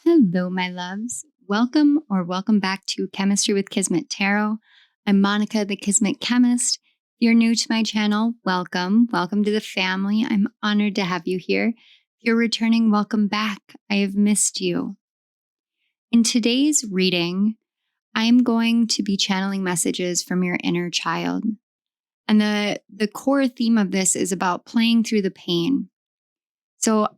Hello, my loves. Welcome back to Chemistry with Kismet Tarot. I'm Monica, the Kismet Chemist. If you're new to my channel, welcome. Welcome to the family. I'm honored to have you here. If you're returning, welcome back. I have missed you. In today's reading, I'm going to be channeling messages from your inner child. And the core theme of this is about playing through the pain. So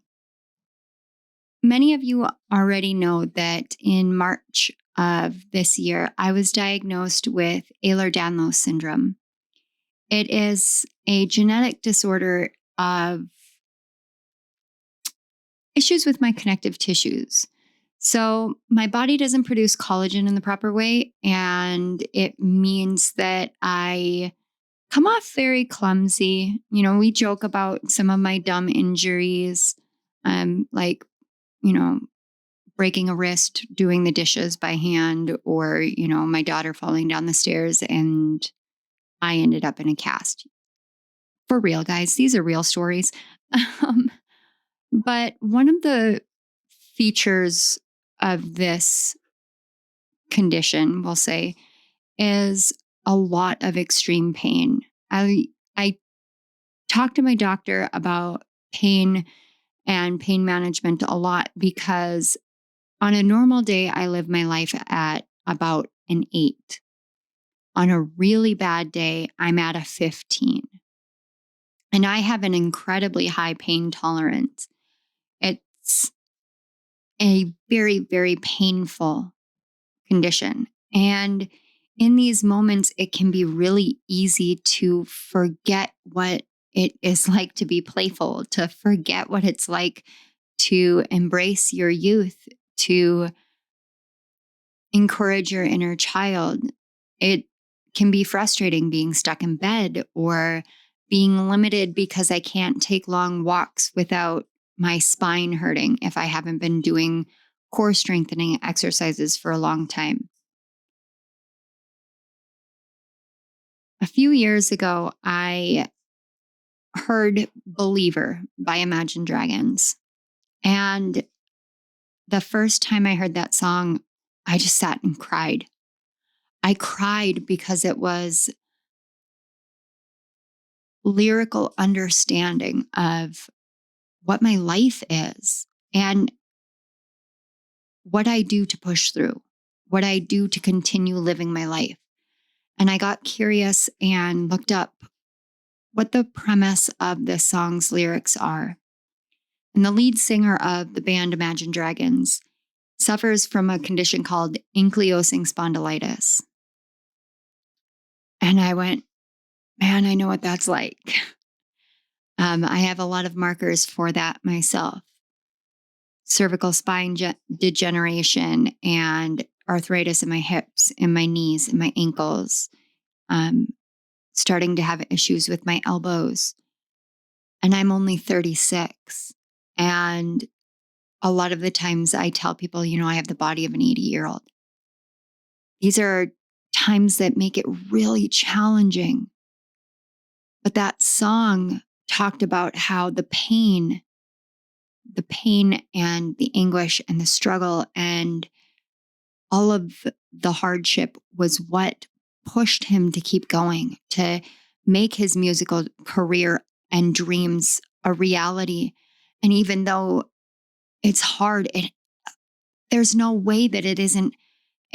many of you already know that in March of this year, I was diagnosed with Ehlers-Danlos syndrome. It is a genetic disorder of issues with my connective tissues. So my body doesn't produce collagen in the proper way, and it means that I come off very clumsy. You know, we joke about some of my dumb injuries, like, breaking a wrist doing the dishes by hand, or, my daughter falling down the stairs and I ended up in a cast. For real, guys, these are real stories. But one of the features of this condition, we'll say, is a lot of extreme pain. I talked to my doctor about pain and pain management a lot because on a normal day, I live my life at about an 8. On a really bad day, I'm at a 15. And I have an incredibly high pain tolerance. It's a very, very painful condition. And in these moments, it can be really easy to forget what it is like to be playful, to forget what it's like to embrace your youth, to encourage your inner child. It can be frustrating being stuck in bed or being limited because I can't take long walks without my spine hurting if I haven't been doing core strengthening exercises for a long time. A few years ago, I heard Believer by Imagine Dragons. And the first time I heard that song, I just sat and cried. I cried because it was lyrical understanding of what my life is and what I do to push through, what I do to continue living my life. And I got curious and looked up what the premise of this song's lyrics are. And the lead singer of the band Imagine Dragons suffers from a condition called ankylosing spondylitis. And I went, man, I know what that's like. I have a lot of markers for that myself. Cervical spine degeneration and arthritis in my hips, in my knees, in my ankles. Starting to have issues with my elbows. And I'm only 36. And a lot of the times I tell people, I have the body of an 80-year-old. These are times that make it really challenging. But that song talked about how the pain and the anguish and the struggle and all of the hardship was what pushed him to keep going, to make his musical career and dreams a reality. And even though it's hard, there's no way that it isn't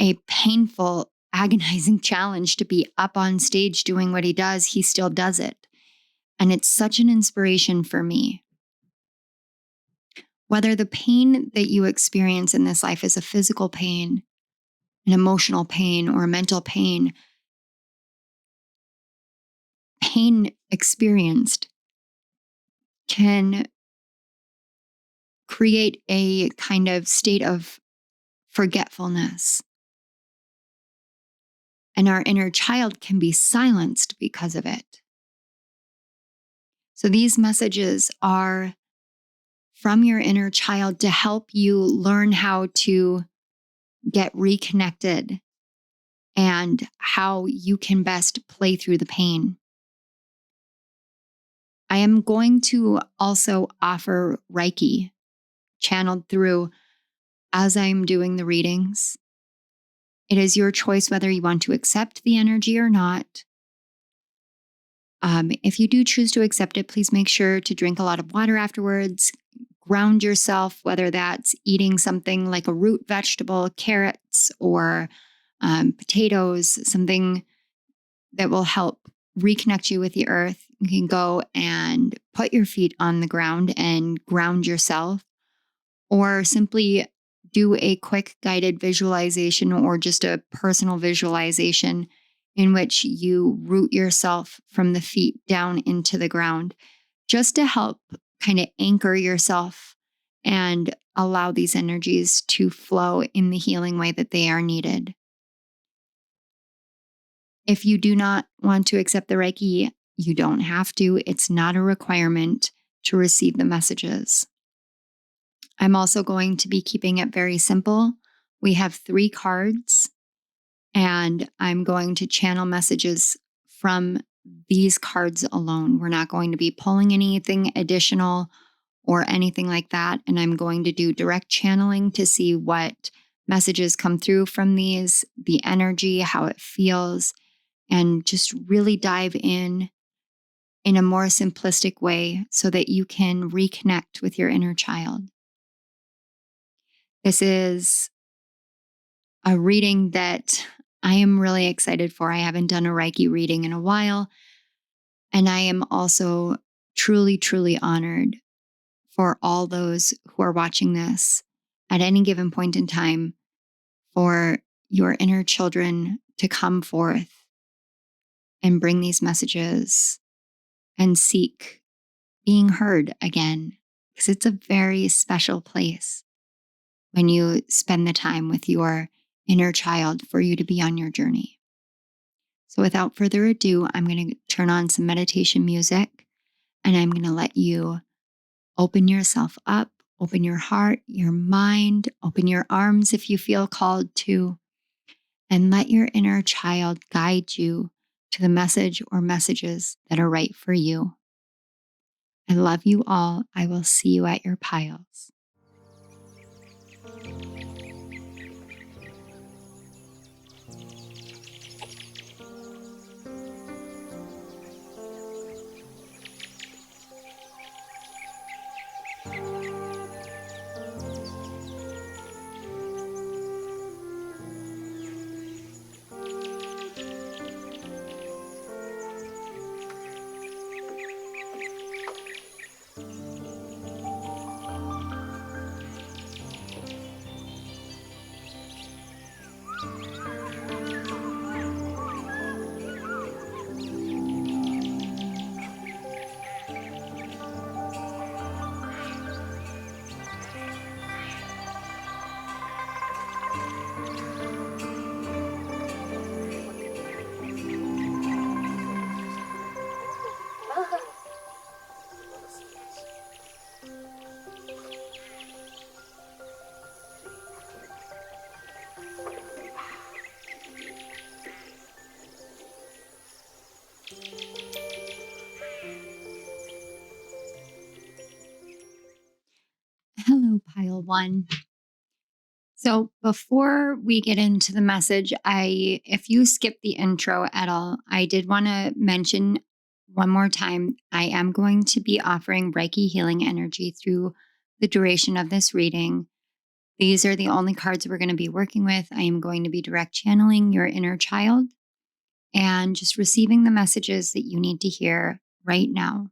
a painful, agonizing challenge to be up on stage doing what he does. He still does it. And it's such an inspiration for me. Whether the pain that you experience in this life is a physical pain, an emotional pain, or a mental pain, pain experienced can create a kind of state of forgetfulness. And our inner child can be silenced because of it. So these messages are from your inner child to help you learn how to get reconnected and how you can best play through the pain. I am going to also offer REIKI channeled through as I'm doing the readings. It is your choice whether you want to accept the energy or not. If you do choose to accept it, please make sure to drink a lot of water afterwards. Ground yourself, whether that's eating something like a root vegetable, carrots, or potatoes, something that will help reconnect you with the earth. You can go and put your feet on the ground and ground yourself, or simply do a quick guided visualization or just a personal visualization in which you root yourself from the feet down into the ground, just to help kind of anchor yourself and allow these energies to flow in the healing way that they are needed. If you do not want to accept the REIKI, you don't have to. It's not a requirement to receive the messages. I'm also going to be keeping it very simple. We have 3 cards, and I'm going to channel messages from these cards alone. We're not going to be pulling anything additional or anything like that. And I'm going to do direct channeling to see what messages come through from these, the energy, how it feels, and just really dive in a more simplistic way so that you can reconnect with your inner child. This is a reading that I am really excited for. I haven't done a REIKI reading in a while. And I am also truly, truly honored for all those who are watching this at any given point in time, for your inner children to come forth and bring these messages and seek being heard again, because it's a very special place when you spend the time with your inner child for you to be on your journey. So without further ado, I'm going to turn on some meditation music, and I'm going to let you open yourself up, open your heart, your mind, open your arms if you feel called to, and let your inner child guide you to the message or messages that are right for you. I love you all. I will see you at your piles. Hello, pile 1. So before we get into the message, if you skip the intro at all, I did want to mention one more time, I am going to be offering REIKI healing energy through the duration of this reading. These are the only cards we're going to be working with. I am going to be direct channeling your inner child and just receiving the messages that you need to hear right now.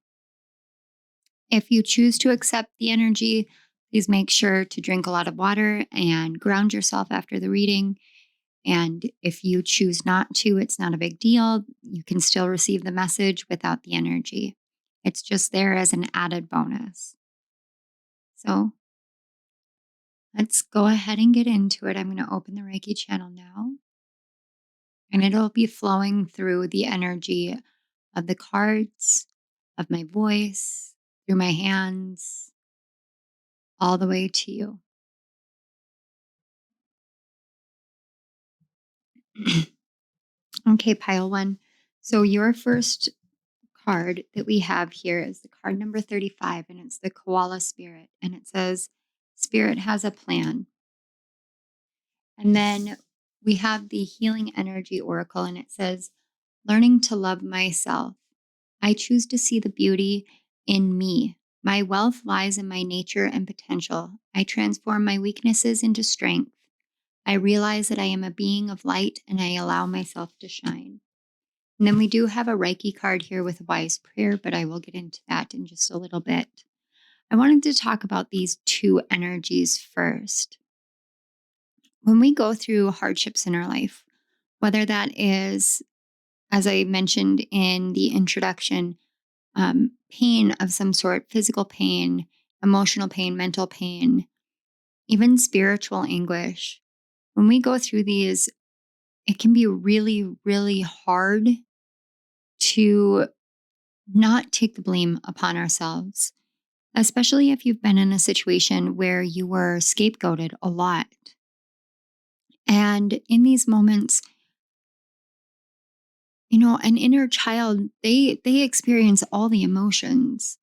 If you choose to accept the energy, please make sure to drink a lot of water and ground yourself after the reading. And if you choose not to, it's not a big deal. You can still receive the message without the energy. It's just there as an added bonus. So let's go ahead and get into it. I'm going to open the REIKI channel now. And it'll be flowing through the energy of the cards, of my voice, through my hands, all the way to you. Okay, pile one. So your first card that we have here is the card number 35, and it's the koala spirit. And it says, Spirit has a plan. And then we have the healing energy oracle, and it says, learning to love myself. I choose to see the beauty in me. My wealth lies in my nature and potential. I transform my weaknesses into strength. I realize that I am a being of light, and I allow myself to shine. And then we do have a Reiki card here with a wise prayer, but I will get into that in just a little bit. I wanted to talk about these two energies first. When we go through hardships in our life, whether that is, as I mentioned in the introduction, pain of some sort, physical pain, emotional pain, mental pain, even spiritual anguish, when we go through these, it can be really, really hard to not take the blame upon ourselves, especially if you've been in a situation where you were scapegoated a lot. And in these moments, an inner child, they experience all the emotions.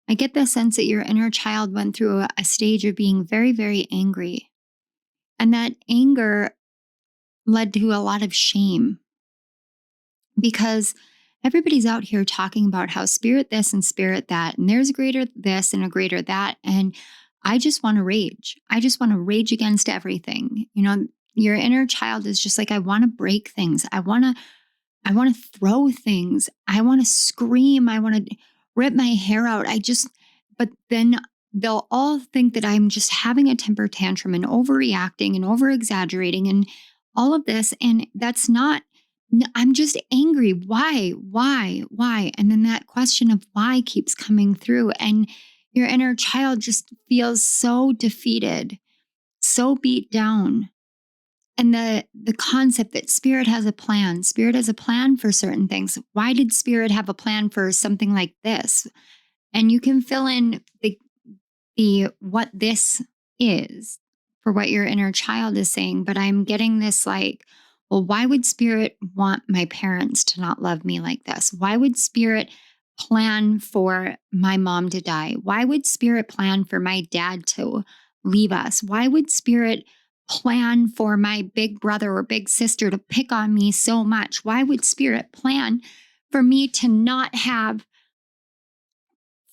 I get the sense that your inner child went through a stage of being very, very angry. And that anger led to a lot of shame, because everybody's out here talking about how spirit this and spirit that, and there's a greater this and a greater that. And I just want to rage. I just want to rage against everything. Your inner child is just like, I want to break things. I want to throw things. I want to scream. I want to rip my hair out. But then they'll all think that I'm just having a temper tantrum and overreacting and over exaggerating and all of this. And that's not, I'm just angry. Why? And then that question of why keeps coming through. And your inner child just feels so defeated, so beat down. And the concept that spirit has a plan for certain things. Why did spirit have a plan for something like this? And you can fill in the what this is for what your inner child is saying. But I'm getting this like, well, why would spirit want my parents to not love me like this? Why would spirit plan for my mom to die? Why would spirit plan for my dad to leave us? Why would spirit plan for my big brother or big sister to pick on me so much? Why would spirit plan for me to not have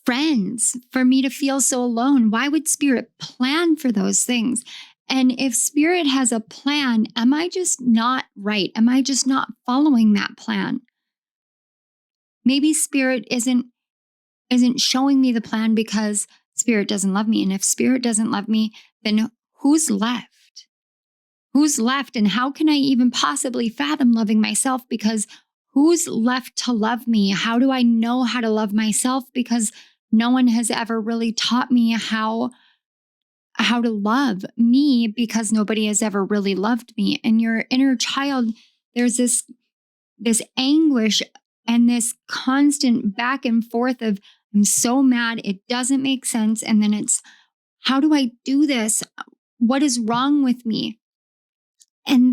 friends, for me to feel so alone? Why would spirit plan for those things? And if spirit has a plan, am I just not right? Am I just not following that plan? Maybe spirit isn't showing me the plan because spirit doesn't love me. And if spirit doesn't love me, then who's left? Who's left? And how can I even possibly fathom loving myself? Because who's left to love me? How do I know how to love myself? Because no one has ever really taught me how to love me, because nobody has ever really loved me. And your inner child, there's this anguish and this constant back and forth of, I'm so mad, it doesn't make sense. And then it's, how do I do this? What is wrong with me? And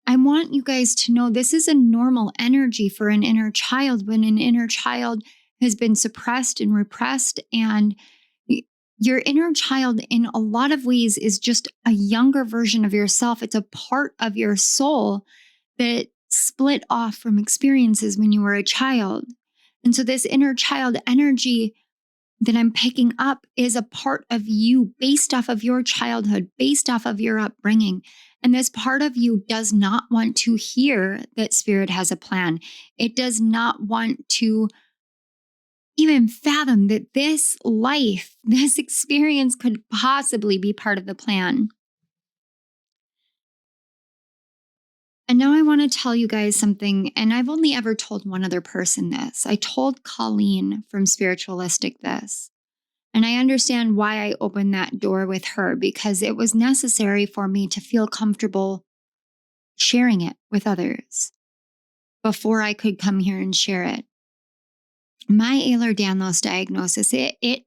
I want you guys to know this is a normal energy for an inner child when an inner child has been suppressed and repressed. And your inner child, in a lot of ways, is just a younger version of yourself. It's a part of your soul that split off from experiences when you were a child. And so this inner child energy that I'm picking up is a part of you based off of your childhood, based off of your upbringing. And this part of you does not want to hear that spirit has a plan. It does not want to even fathom that this life, this experience could possibly be part of the plan. And now I want to tell you guys something, and I've only ever told one other person this. I told Colleen from Spiritualistic this. And I understand why I opened that door with her, because it was necessary for me to feel comfortable sharing it with others before I could come here and share it. My Ehlers-Danlos diagnosis, it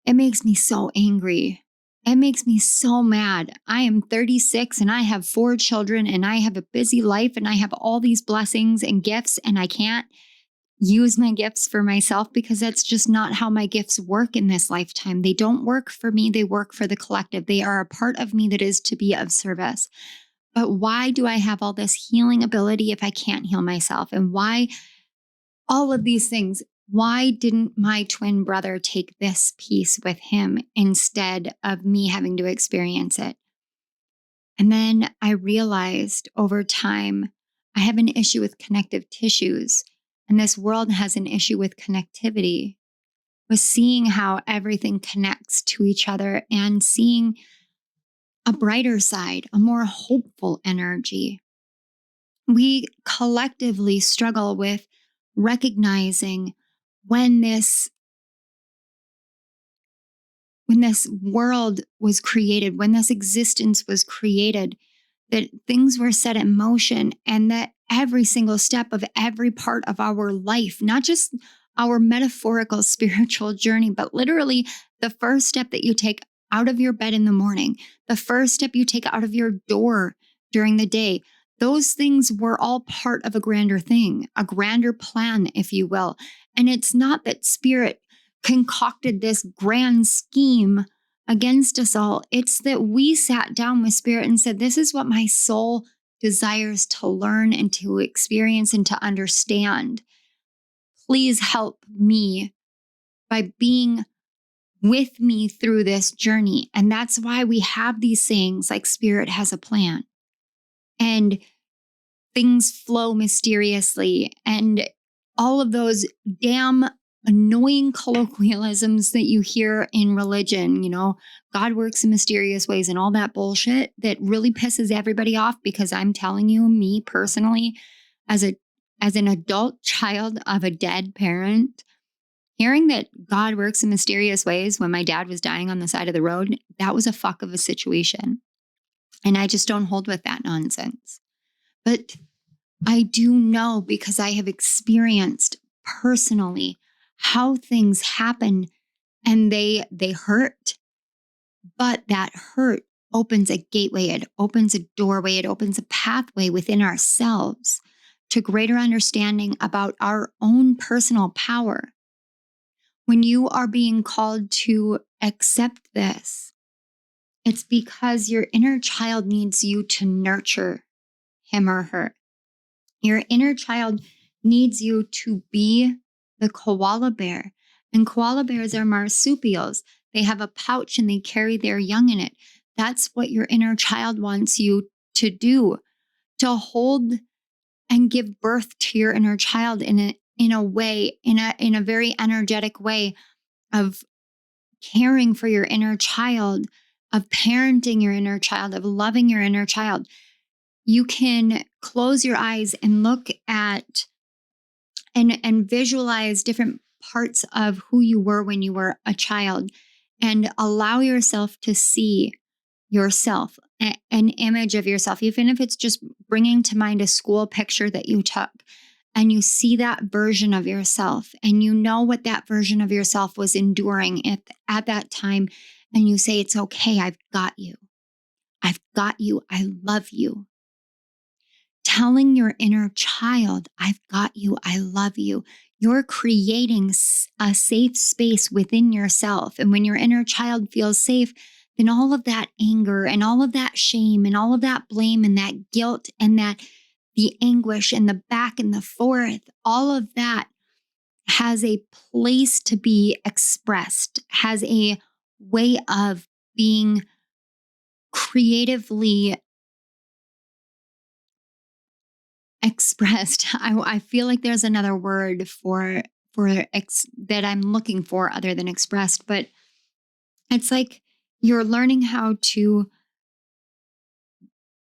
makes me so angry. It makes me so mad. I am 36 and I have 4 children and I have a busy life and I have all these blessings and gifts, and I can't use my gifts for myself because that's just not how my gifts work in this lifetime. They don't work for me. They work for the collective. They are a part of me that is to be of service. But why do I have all this healing ability if I can't heal myself? And why all of these things? Why didn't my twin brother take this piece with him instead of me having to experience it? And then I realized over time, I have an issue with connective tissues, and this world has an issue with connectivity, with seeing how everything connects to each other and seeing a brighter side, a more hopeful energy. We collectively struggle with recognizing when this world was created, when this existence was created, that things were set in motion, and that every single step of every part of our life, not just our metaphorical spiritual journey, but literally the first step that you take out of your bed in the morning, the first step you take out of your door during the day, those things were all part of a grander thing, a grander plan, if you will. And it's not that spirit concocted this grand scheme against us all. It's that we sat down with spirit and said, this is what my soul desires to learn and to experience and to understand. Please help me by being with me through this journey. And that's why we have these sayings like spirit has a plan and things flow mysteriously and all of those damn annoying colloquialisms that you hear in religion, God works in mysterious ways and all that bullshit that really pisses everybody off, because I'm telling you, me personally, as an adult child of a dead parent, hearing that God works in mysterious ways when my dad was dying on the side of the road, that was a fuck of a situation. And I just don't hold with that nonsense. But I do know, because I have experienced personally how things happen and they hurt, but that hurt opens a gateway, it opens a doorway, it opens a pathway within ourselves to greater understanding about our own personal power. When you are being called to accept this, it's because your inner child needs you to nurture him or her. Your inner child needs you to be the koala bear. And koala bears are marsupials. They have a pouch and they carry their young in it. That's what your inner child wants you to do, to hold and give birth to your inner child in a way, in a very energetic way of caring for your inner child, of parenting your inner child, of loving your inner child. You can close your eyes and look at and visualize different parts of who you were when you were a child, and allow yourself to see yourself, an image of yourself, even if it's just bringing to mind a school picture that you took, and you see that version of yourself and you know what that version of yourself was enduring at that time, and you say, it's okay, I've got you. I've got you. I love you. Telling your inner child, I've got you, I love you. You're creating a safe space within yourself. And when your inner child feels safe, then all of that anger and all of that shame and all of that blame and that guilt and that the anguish and the back and the forth, all of that has a place to be expressed, has a way of being creatively expressed. I feel like there's another word for that I'm looking for other than expressed, but it's like you're learning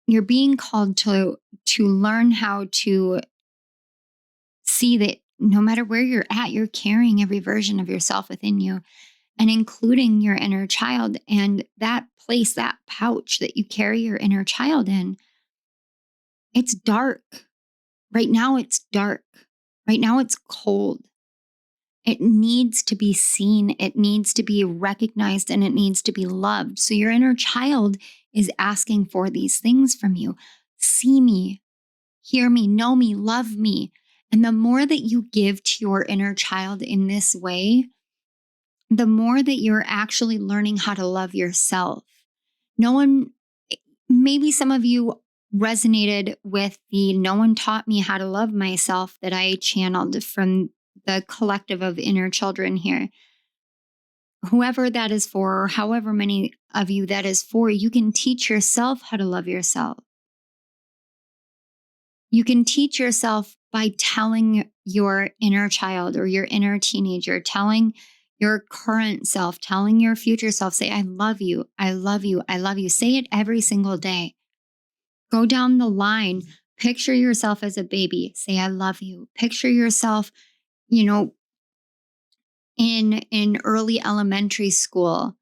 you're being called to learn how to see that no matter where you're at, you're carrying every version of yourself within you, and including your inner child. And that place, that pouch that you carry your inner child in, it's dark. Right now it's dark. Right now it's cold. It needs to be seen, it needs to be recognized, and it needs to be loved. So your inner child is asking for these things from you. See me, hear me, know me, love me. And the more that you give to your inner child in this way, the more that you're actually learning how to love yourself. Maybe some of you resonated with the no one taught me how to love myself that I channeled from the collective of inner children here. Whoever that is for, or however many of you that is for, you can teach yourself how to love yourself. You can teach yourself by telling your inner child or your inner teenager, telling your current self, telling your future self, say, I love you, I love you, I love you. Say it every single day. Go down the line. Picture yourself as a baby. Say, I love you. Picture yourself, in early elementary school.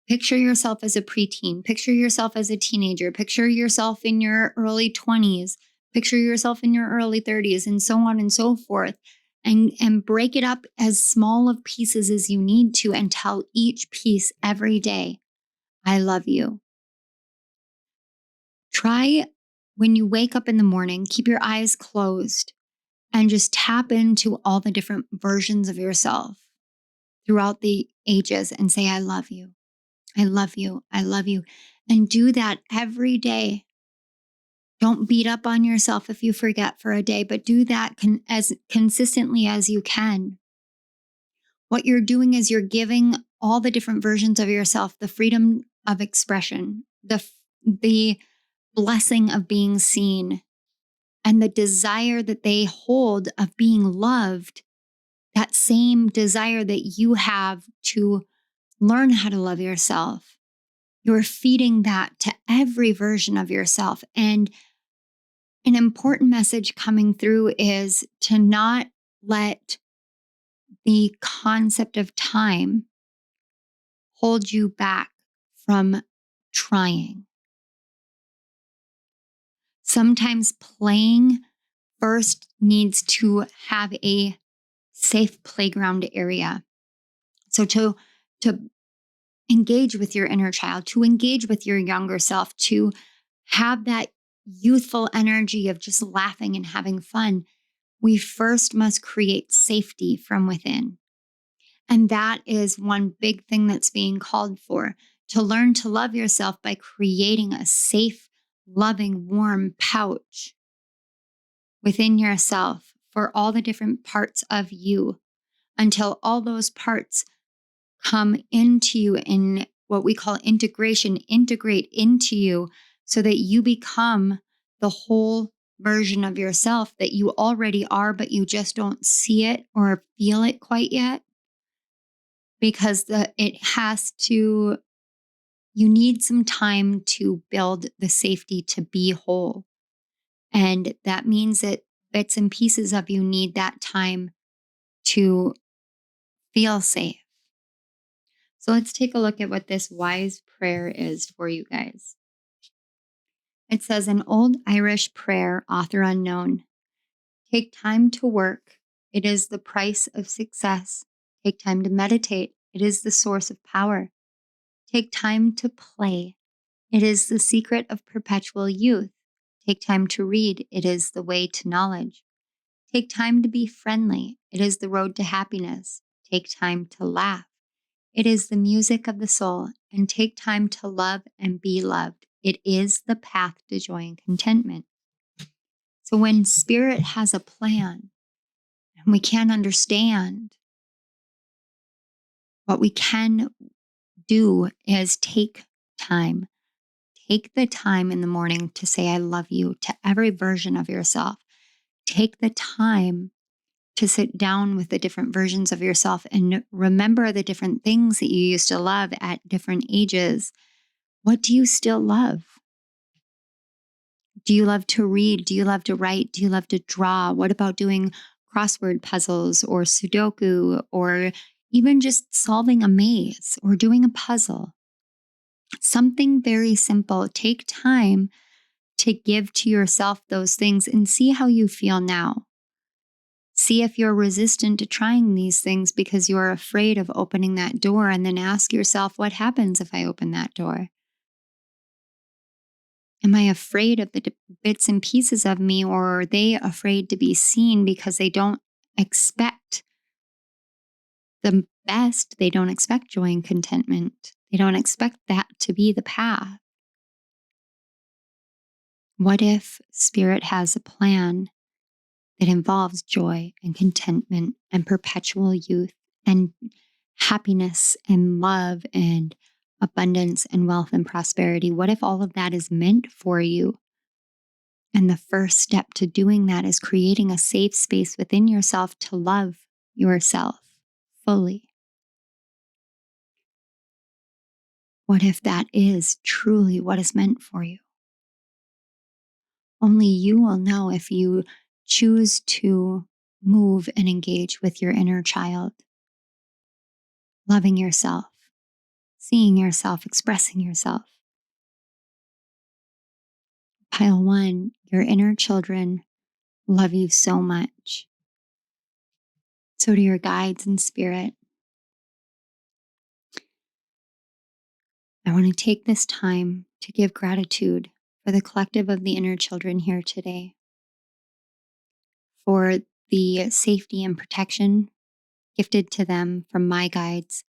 Picture yourself as a preteen. Picture yourself as a teenager. Picture yourself in your early 20s. Picture yourself in your early 30s, and so on and so forth. And break it up as small of pieces as you need to, and tell each piece every day, I love you. Try when you wake up in the morning, keep your eyes closed and just tap into all the different versions of yourself throughout the ages and say, I love you. I love you. I love you. And do that every day. Don't beat up on yourself if you forget for a day, but do that as consistently as you can. What you're doing is you're giving all the different versions of yourself the freedom of expression, the blessing of being seen, and the desire that they hold of being loved, that same desire that you have to learn how to love yourself. You're feeding that to every version of yourself. And an important message coming through is to not let the concept of time hold you back from trying. Sometimes playing first needs to have a safe playground area. So to engage with your inner child, to engage with your younger self, to have that youthful energy of just laughing and having fun, we first must create safety from within. And that is one big thing that's being called for, to learn to love yourself by creating a safe, loving, warm pouch within yourself for all the different parts of you, until all those parts come into you in what we call integration, integrate into you so that you become the whole version of yourself that you already are, but you just don't see it or feel it quite yet, because you need some time to build the safety to be whole. And that means that bits and pieces of you need that time to feel safe. So let's take a look at what this wise prayer is for you guys. It says, an old Irish prayer, author unknown. Take time to work. It is the price of success. Take time to meditate. It is the source of power. Take time to play. It is the secret of perpetual youth. Take time to read. It is the way to knowledge. Take time to be friendly. It is the road to happiness. Take time to laugh. It is the music of the soul. And take time to love and be loved. It is the path to joy and contentment. So when spirit has a plan and we can't understand, what we can do is take time. Take the time in the morning to say, I love you to every version of yourself. Take the time to sit down with the different versions of yourself and remember the different things that you used to love at different ages. What do you still love? Do you love to read? Do you love to write? Do you love to draw? What about doing crossword puzzles or Sudoku, or even just solving a maze or doing a puzzle? Something very simple. Take time to give to yourself those things and see how you feel now. See if you're resistant to trying these things because you're afraid of opening that door, and then ask yourself, what happens if I open that door? Am I afraid of the bits and pieces of me, or are they afraid to be seen because they don't expect the best? They don't expect joy and contentment. They don't expect that to be the path. What if Spirit has a plan that involves joy and contentment and perpetual youth and happiness and love and abundance and wealth and prosperity? What if all of that is meant for you? And the first step to doing that is creating a safe space within yourself to love yourself fully. What if that is truly what is meant for you? Only you will know if you choose to move and engage with your inner child, loving yourself, seeing yourself, expressing yourself. Pile 1, your inner children love you so much. So do your guides and spirit. I want to take this time to give gratitude for the collective of the inner children here today, for the safety and protection gifted to them from my guides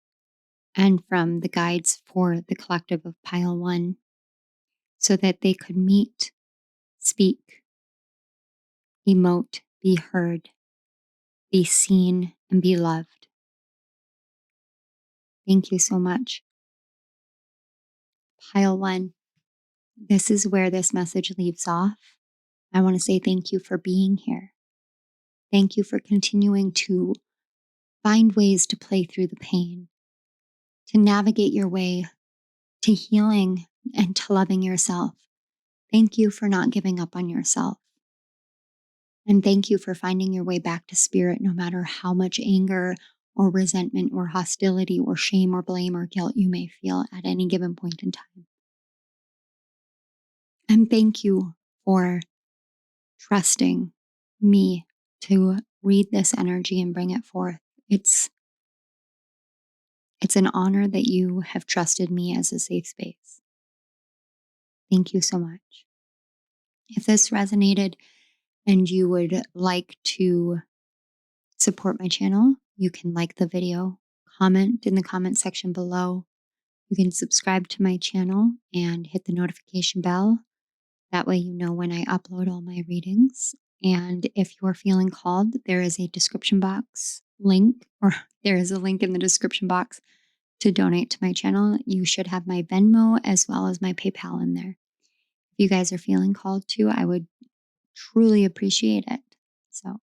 and from the guides for the collective of Pile 1, so that they could meet, speak, emote, be heard, be seen, and be loved. Thank you so much. Pile 1, this is where this message leaves off. I want to say thank you for being here. Thank you for continuing to find ways to play through the pain, to navigate your way to healing and to loving yourself. Thank you for not giving up on yourself. And thank you for finding your way back to spirit, no matter how much anger or resentment or hostility or shame or blame or guilt you may feel at any given point in time. And thank you for trusting me to read this energy and bring it forth. It's an honor that you have trusted me as a safe space. Thank you so much. If this resonated and you would like to support my channel, you can like the video, comment in the comment section below. You can subscribe to my channel and hit the notification bell. That way you know when I upload all my readings. And if you're feeling called, there is a description box link, or there is a link in the description box to donate to my channel. You should have my Venmo as well as my PayPal in there. If you guys are feeling called to, I would truly appreciate it. So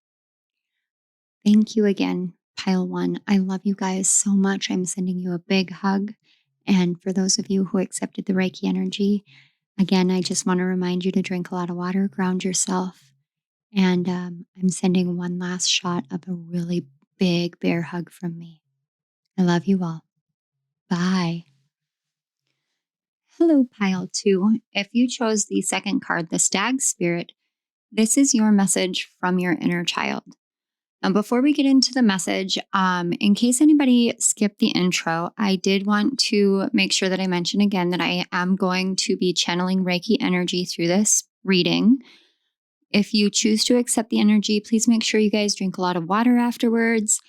thank you again, Pile 1. I love you guys so much. I'm sending you a big hug. And for those of you who accepted the Reiki energy, again, I just want to remind you to drink a lot of water, ground yourself. And I'm sending one last shot of a really big bear hug from me. I love you all. Bye. Hello, Pile 2. If you chose the second card, the Stag Spirit, this is your message from your inner child. Now, before we get into the message, in case anybody skipped the intro, I did want to make sure that I mention again that I am going to be channeling Reiki energy through this reading. If you choose to accept the energy, please make sure you guys drink a lot of water afterwards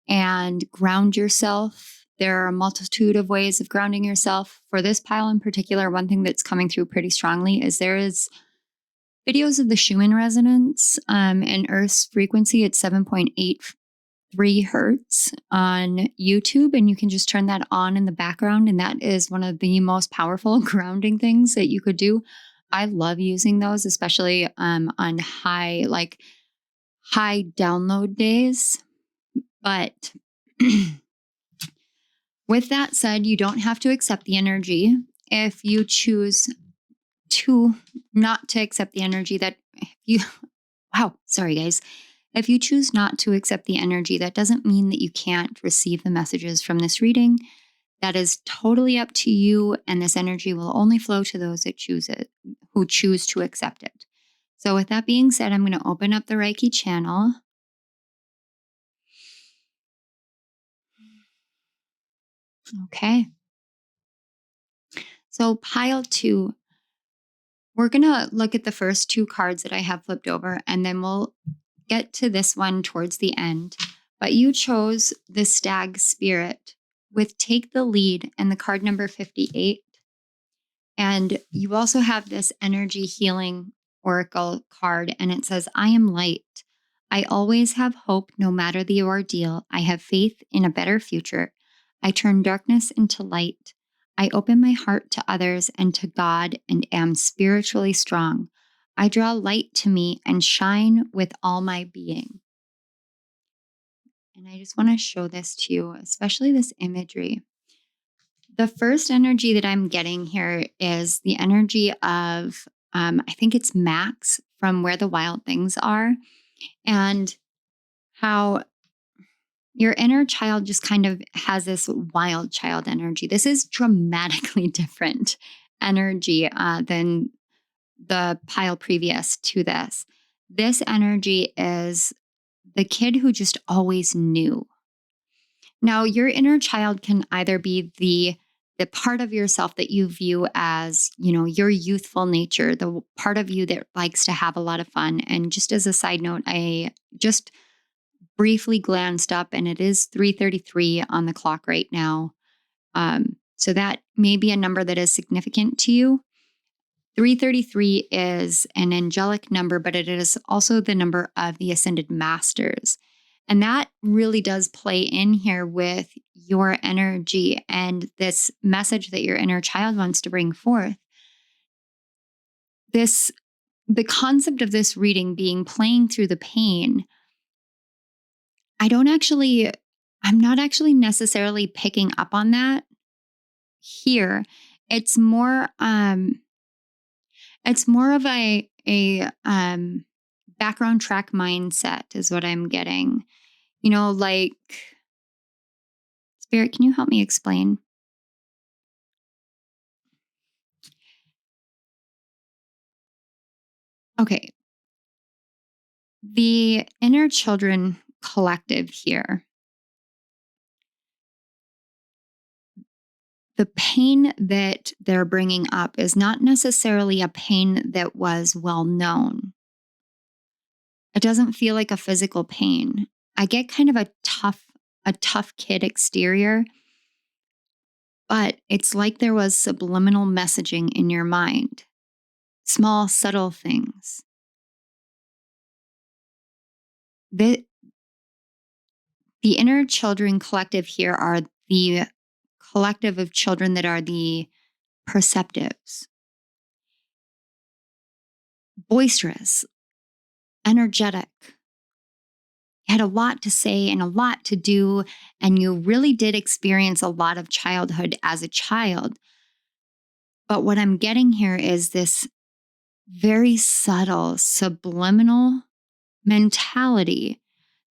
and ground yourself. There are a multitude of ways of grounding yourself. For this pile in particular, one thing that's coming through pretty strongly is there is videos of the Schumann resonance and Earth's frequency at 7.83 hertz on YouTube. And you can just turn that on in the background. And that is one of the most powerful grounding things that you could do. I love using those, especially on high download days. But with that said, you don't have to accept the energy. If you choose to not to accept the energy sorry guys. If you choose not to accept the energy, that doesn't mean that you can't receive the messages from this reading. That is totally up to you, and this energy will only flow to those that choose it, who choose to accept it. So with that being said, I'm going to open up the Reiki channel. Okay. So pile 2, we're going to look at the first 2 cards that I have flipped over, and then we'll get to this one towards the end. But you chose the Stag Spirit with Take the Lead and the card number 58. And you also have this Energy Healing Oracle card, and it says, I am light. I always have hope no matter the ordeal. I have faith in a better future. I turn darkness into light. I open my heart to others and to God and am spiritually strong. I draw light to me and shine with all my being. And I just want to show this to you, especially this imagery. The first energy that I'm getting here is the energy of, I think it's Max from Where the Wild Things Are, and how your inner child just kind of has this wild child energy. This is dramatically different energy than the pile previous to this. This energy is the kid who just always knew. Now, your inner child can either be the part of yourself that you view as, your youthful nature, the part of you that likes to have a lot of fun. And just as a side note, I just briefly glanced up, and it is 3:33 on the clock right now. So that may be a number that is significant to you. 333 is an angelic number, but it is also the number of the ascended masters. And that really does play in here with your energy and this message that your inner child wants to bring forth. The concept of this reading being playing through the pain, I'm not actually necessarily picking up on that here. It's more of a background track mindset is what I'm getting. Like, Spirit, can you help me explain? Okay. The inner children collective here, the pain that they're bringing up is not necessarily a pain that was well known. It doesn't feel like a physical pain. I get kind of a tough kid exterior, but it's like there was subliminal messaging in your mind. Small, subtle things. The inner children collective here are the collective of children that are the perceptives, boisterous, energetic. You had a lot to say and a lot to do, and you really did experience a lot of childhood as a child. But what I'm getting here is this very subtle, subliminal mentality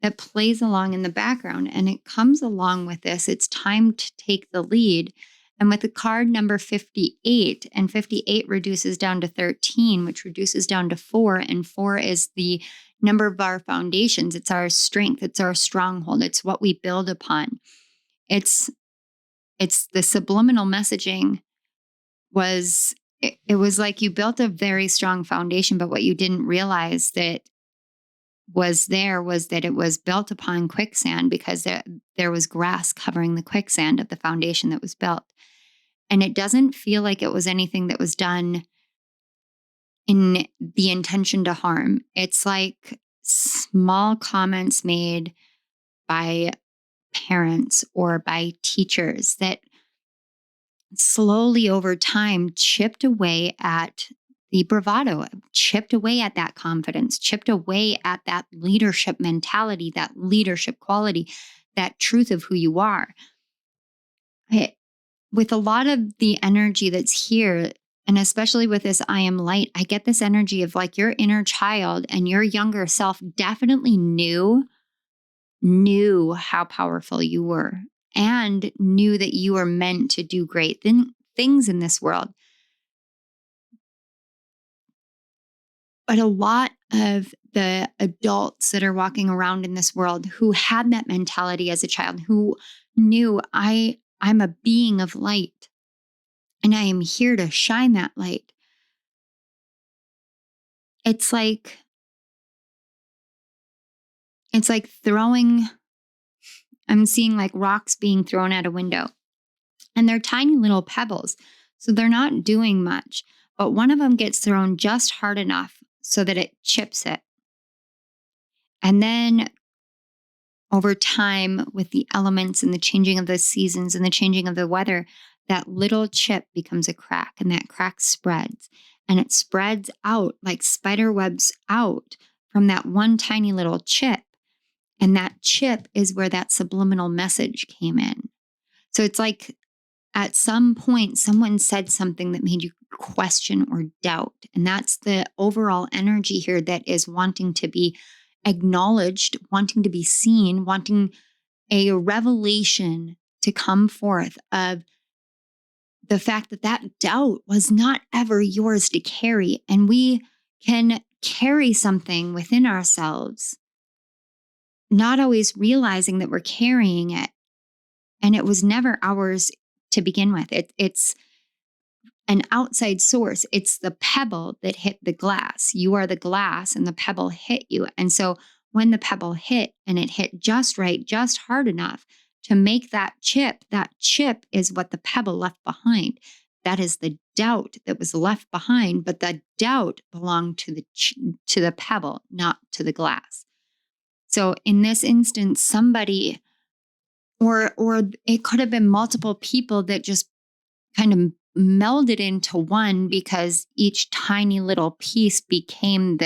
that plays along in the background, and it comes along with this. It's time to take the lead. And with the card number 58, and 58 reduces down to 13, which reduces down to 4, and 4 is the number of our foundations. It's our strength. It's our stronghold. It's what we build upon. It's the subliminal messaging was, it was like you built a very strong foundation, but what you didn't realize that was that it was built upon quicksand, because there was grass covering the quicksand of the foundation that was built. And it doesn't feel like it was anything that was done in the intention to harm. It's like small comments made by parents or by teachers that slowly over time chipped away at the bravado, chipped away at that confidence, chipped away at that leadership mentality, that leadership quality, that truth of who you are. With a lot of the energy that's here, and especially with this I am light, I get this energy of like your inner child and your younger self definitely knew how powerful you were and knew that you were meant to do great things in this world. But a lot of the adults that are walking around in this world who had that mentality as a child, who knew I I'm a being of light, and I am here to shine that light. It's like I'm seeing like rocks being thrown at a window, and they're tiny little pebbles. So they're not doing much, but one of them gets thrown just hard enough so that it chips it. And then over time, with the elements and the changing of the seasons and the changing of the weather, that little chip becomes a crack, and that crack spreads, and it spreads out like spider webs out from that one tiny little chip. And that chip is where that subliminal message came in. So it's like at some point, someone said something that made you question or doubt. And that's the overall energy here that is wanting to be acknowledged, wanting to be seen, wanting a revelation to come forth of the fact that that doubt was not ever yours to carry. And we can carry something within ourselves, not always realizing that we're carrying it. And it was never ours to begin with. It's an outside source. It's the pebble that hit the glass. You are the glass and the pebble hit you. And so when the pebble hit, and it hit just right, just hard enough to make that chip is what the pebble left behind. That is the doubt that was left behind, but the doubt belonged to the pebble, not to the glass. So in this instance, somebody, or it could have been multiple people that just kind of melded into one, because each tiny little piece became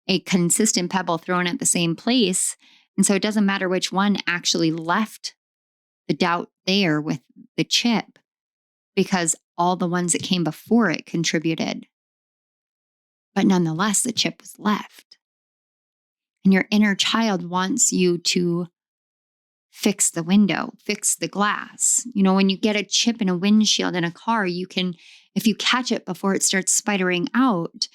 a consistent pebble thrown at the same place. And so it doesn't matter which one actually left the doubt there with the chip, because all the ones that came before it contributed. But nonetheless, the chip was left. And your inner child wants you to fix the window, fix the glass. You know, when you get a chip in a windshield in a car, you can, if you catch it before it starts spidering out,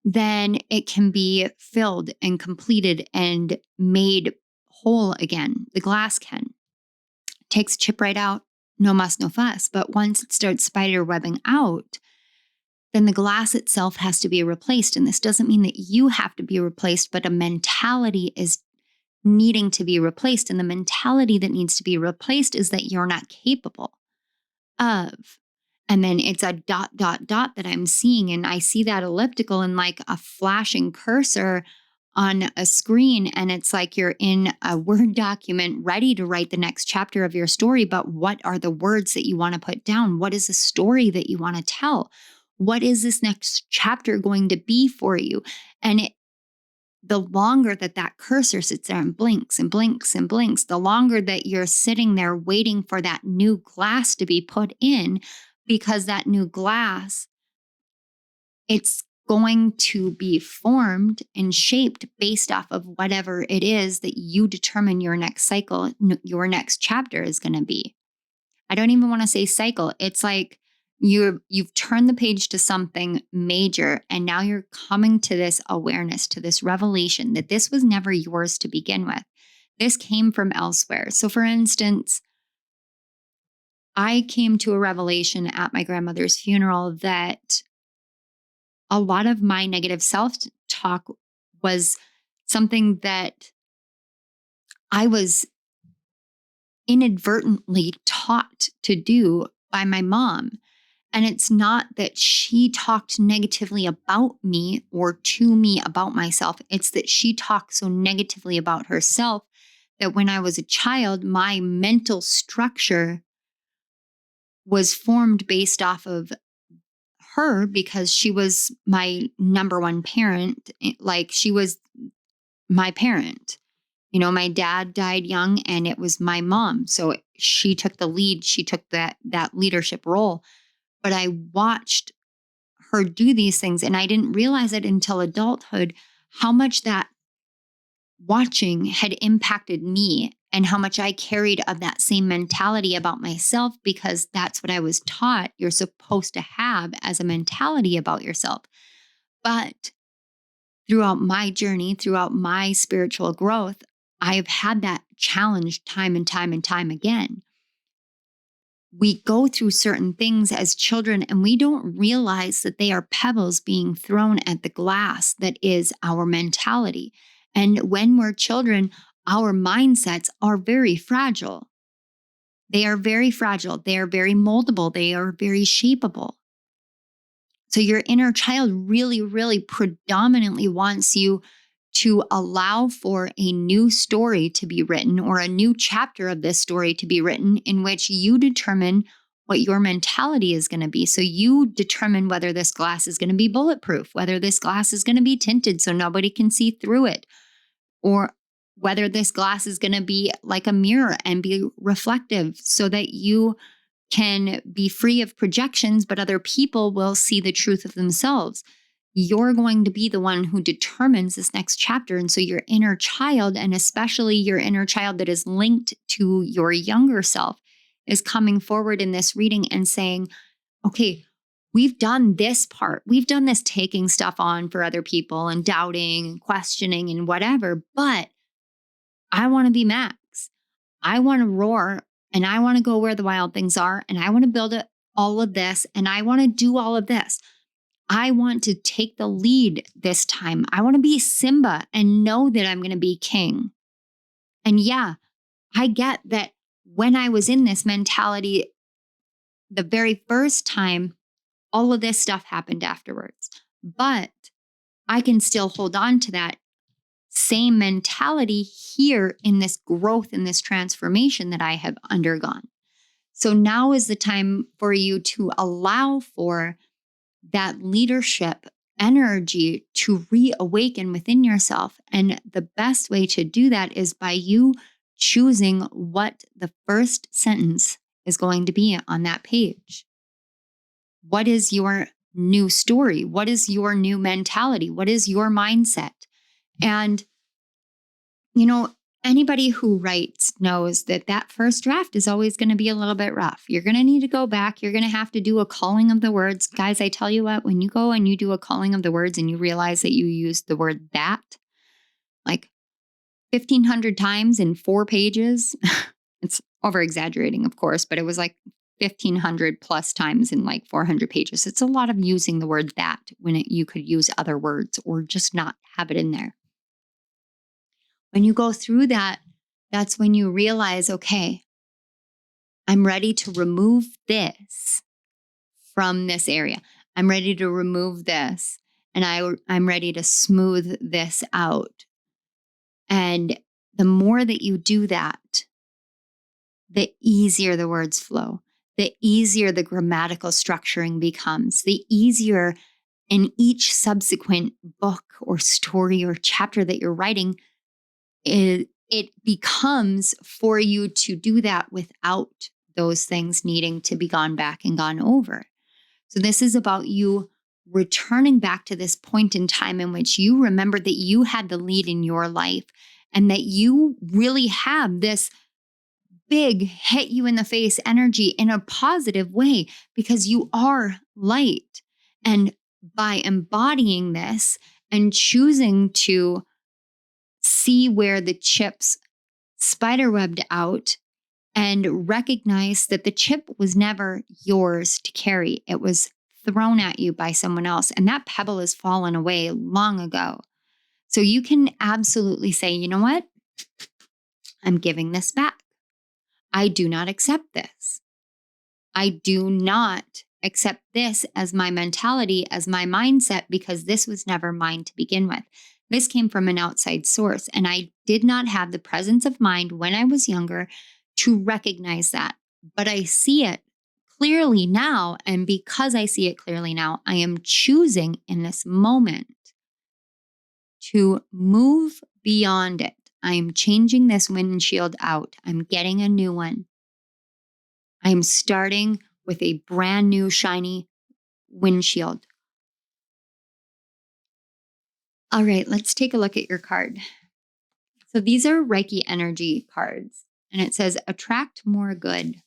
then it can be filled and completed and made whole again. The glass can. Takes a chip right out, no muss, no fuss. But once it starts spider webbing out, then the glass itself has to be replaced. And this doesn't mean that you have to be replaced, but a mentality is needing to be replaced. And the mentality that needs to be replaced is that you're not capable of. And then it's a ... that I'm seeing. And I see that elliptical and like a flashing cursor on a screen. And it's like you're in a Word document ready to write the next chapter of your story. But what are the words that you want to put down? What is the story that you want to tell? What is this next chapter going to be for you? And the longer that cursor sits there and blinks and blinks and blinks, the longer that you're sitting there waiting for that new glass to be put in, because that new glass, it's going to be formed and shaped based off of whatever it is that you determine your next cycle, your next chapter is going to be. I don't even want to say cycle. It's like you've turned the page to something major, and now you're coming to this awareness, to this revelation that this was never yours to begin with. This came from elsewhere. So for instance, I came to a revelation at my grandmother's funeral that a lot of my negative self-talk was something that I was inadvertently taught to do by my mom. And it's not that she talked negatively about me or to me about myself. It's that she talked so negatively about herself that when I was a child, my mental structure was formed based off of her, because she was my number one parent. Like, she was my parent. You know, my dad died young and it was my mom. So she took the lead. She took that leadership role. But I watched her do these things, and I didn't realize it until adulthood, how much that watching had impacted me and how much I carried of that same mentality about myself, because that's what I was taught you're supposed to have as a mentality about yourself. But throughout my journey, throughout my spiritual growth, I have had that challenge time and time and time again. we go through certain things as children and we don't realize that they are pebbles being thrown at the glass that is our mentality. And when we're children, our mindsets are very fragile. They are very fragile. They are very moldable. They are very shapeable. So your inner child really, really predominantly wants you to allow for a new story to be written or a new chapter of this story to be written in which you determine what your mentality is going to be. So you determine whether this glass is going to be bulletproof, whether this glass is going to be tinted so nobody can see through it, or whether this glass is going to be like a mirror and be reflective so that you can be free of projections, but other people will see the truth of themselves. You're going to be the one who determines this next chapter. And so your inner child, and especially your inner child that is linked to your younger self, is coming forward in this reading and saying, okay, we've done this part. We've done this taking stuff on for other people and doubting and questioning and whatever, but I want to be Max. I want to roar and I want to go where the wild things are and I want to build all of this and I want to do all of this. I want to take the lead this time. I want to be Simba and know that I'm going to be king. And yeah, I get that when I was in this mentality, the very first time, all of this stuff happened afterwards. But I can still hold on to that same mentality here in this growth, in this transformation that I have undergone. So now is the time for you to allow for that leadership energy to reawaken within yourself. And the best way to do that is by you choosing what the first sentence is going to be on that page. What is your new story? What is your new mentality? What is your mindset? And, you know, anybody who writes knows that that first draft is always going to be a little bit rough. You're going to need to go back. You're going to have to do a culling of the words. Guys, I tell you what, when you go and you do a culling of the words and you realize that you used the word that like 1,500 times in 4 pages, it's over exaggerating, of course, but it was like 1,500 plus times in like 400 pages. It's a lot of using the word that when you could use other words or just not have it in there. When you go through that, that's when you realize, okay, I'm ready to remove this from this area. I'm ready to remove this and I'm ready to smooth this out. And the more that you do that, the easier the words flow, the easier the grammatical structuring becomes, the easier in each subsequent book or story or chapter that you're writing, it becomes for you to do that without those things needing to be gone back and gone over. So this is about you returning back to this point in time in which you remember that you had the lead in your life and that you really have this big hit you in the face energy in a positive way because you are light. And by embodying this and choosing to see where the chips spiderwebbed out and recognize that the chip was never yours to carry. It was thrown at you by someone else. And that pebble has fallen away long ago. So you can absolutely say, you know what? I'm giving this back. I do not accept this. I do not accept this as my mentality, as my mindset, because this was never mine to begin with. This came from an outside source, and I did not have the presence of mind when I was younger to recognize that. But I see it clearly now, and because I see it clearly now, I am choosing in this moment to move beyond it. I am changing this windshield out. I'm getting a new one. I am starting with a brand new shiny windshield. All right, let's take a look at your card. So these are Reiki energy cards, and it says attract more good.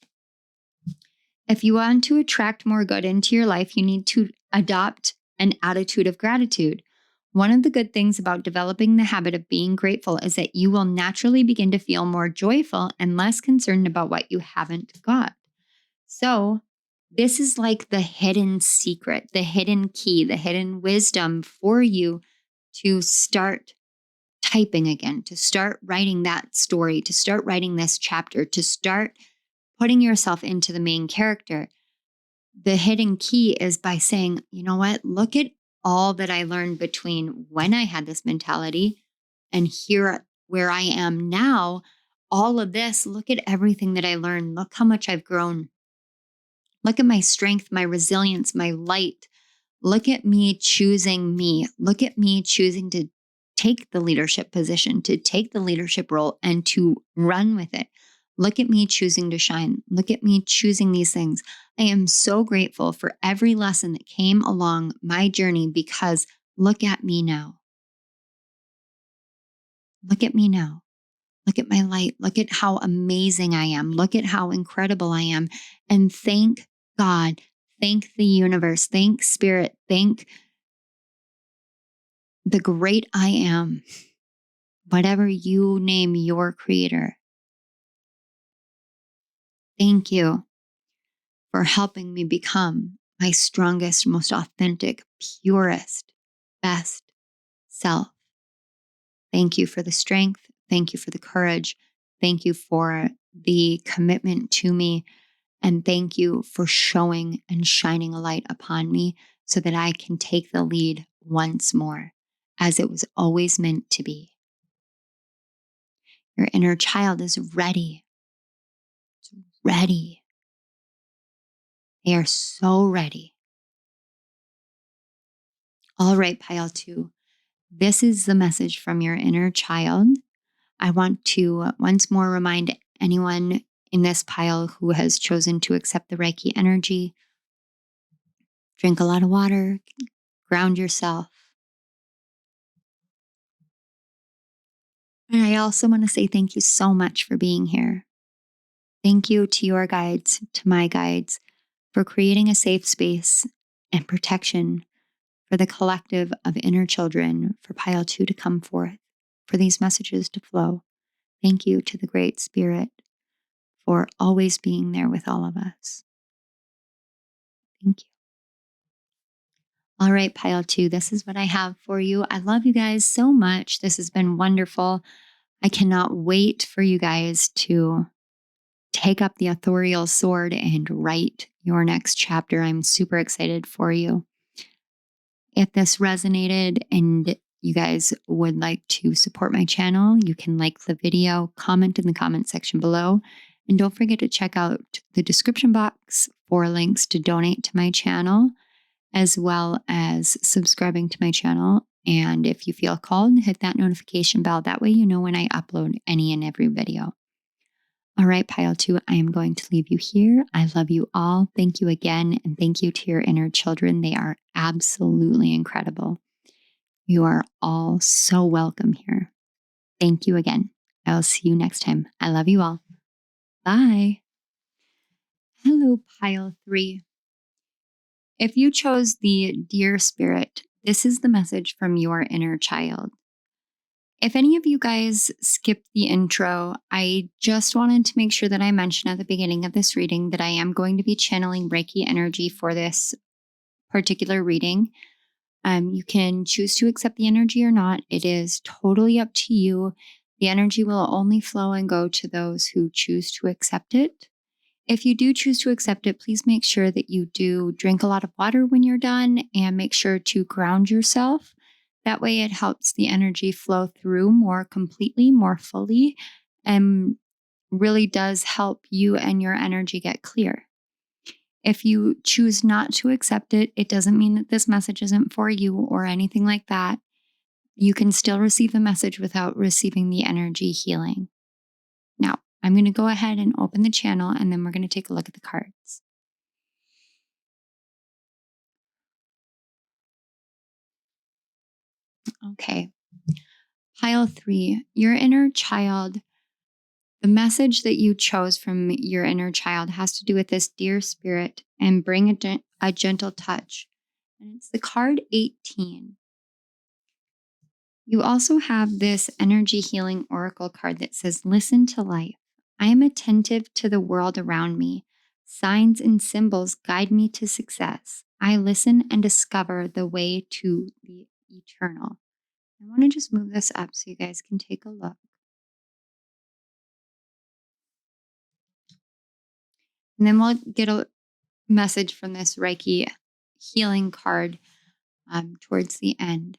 If you want to attract more good into your life, you need to adopt an attitude of gratitude. One of the good things about developing the habit of being grateful is that you will naturally begin to feel more joyful and less concerned about what you haven't got. So this is like the hidden secret, the hidden key, the hidden wisdom for you to start typing again, to start writing that story, to start writing this chapter, to start putting yourself into the main character. The hidden key is by saying, you know what, look at all that I learned between when I had this mentality and here where I am now. All of this, look at everything that I learned. Look how much I've grown. Look at my strength, my resilience, my light. Look at me choosing me. Look at me choosing to take the leadership position, to take the leadership role and to run with it. Look at me choosing to shine. Look at me choosing these things. I am so grateful for every lesson that came along my journey because look at me now. Look at me now. Look at my light. Look at how amazing I am. Look at how incredible I am. And thank God, thank the universe, thank spirit, thank the great I am, whatever you name your creator. Thank you for helping me become my strongest, most authentic, purest, best self. Thank you for the strength. Thank you for the courage. Thank you for the commitment to me. And thank you for showing and shining a light upon me so that I can take the lead once more, as it was always meant to be. Your inner child is ready. It's ready. They are so ready. All right, pile 2. This is the message from your inner child. I want to once more remind anyone in this pile who has chosen to accept the Reiki energy, drink a lot of water, ground yourself. And I also want to say thank you so much for being here. Thank you to your guides, to my guides, for creating a safe space and protection for the collective of inner children, for pile 2 to come forth, for these messages to flow. Thank you to the Great Spirit for always being there with all of us. Thank you. All right, pile 2, this is what I have for you. I love you guys so much. This has been wonderful. I cannot wait for you guys to take up the authorial sword and write your next chapter. I'm super excited for you. If this resonated and you guys would like to support my channel, you can like the video, comment in the comment section below, and don't forget to check out the description box for links to donate to my channel, as well as subscribing to my channel. And if you feel called, hit that notification bell. That way you know when I upload any and every video. All right, pile 2, I am going to leave you here. I love you all. Thank you again. And thank you to your inner children. They are absolutely incredible. You are all so welcome here. Thank you again. I will see you next time. I love you all. Bye. Hello, pile 3. If you chose the Dear Spirit, this is the message from your inner child. If any of you guys skipped the intro, I just wanted to make sure that I mention at the beginning of this reading that I am going to be channeling Reiki energy for this particular reading. You can choose to accept the energy or not. It is totally up to you. The energy will only flow and go to those who choose to accept it. If you do choose to accept it, please make sure that you do drink a lot of water when you're done and make sure to ground yourself. That way it helps the energy flow through more completely, more fully, and really does help you and your energy get clear. If you choose not to accept it, it doesn't mean that this message isn't for you or anything like that. You can still receive the message without receiving the energy healing. Now, I'm going to go ahead and open the channel, and then we're going to take a look at the cards. Okay. Pile 3, your inner child. The message that you chose from your inner child has to do with this Dear Spirit and bring a gentle touch. And it's the card 18. You also have this energy healing oracle card that says, listen to life. I am attentive to the world around me. Signs and symbols guide me to success. I listen and discover the way to the eternal. I want to just move this up so you guys can take a look. And then we'll get a message from this Reiki healing card towards the end.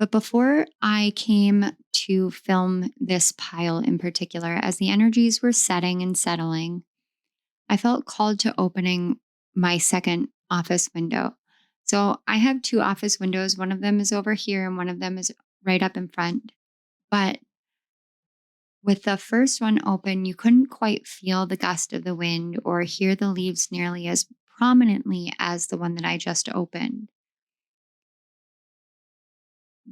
But before I came to film this pile in particular, as the energies were setting and settling, I felt called to opening my second office window. So I have two office windows. One of them is over here and one of them is right up in front. But with the first one open, you couldn't quite feel the gust of the wind or hear the leaves nearly as prominently as the one that I just opened.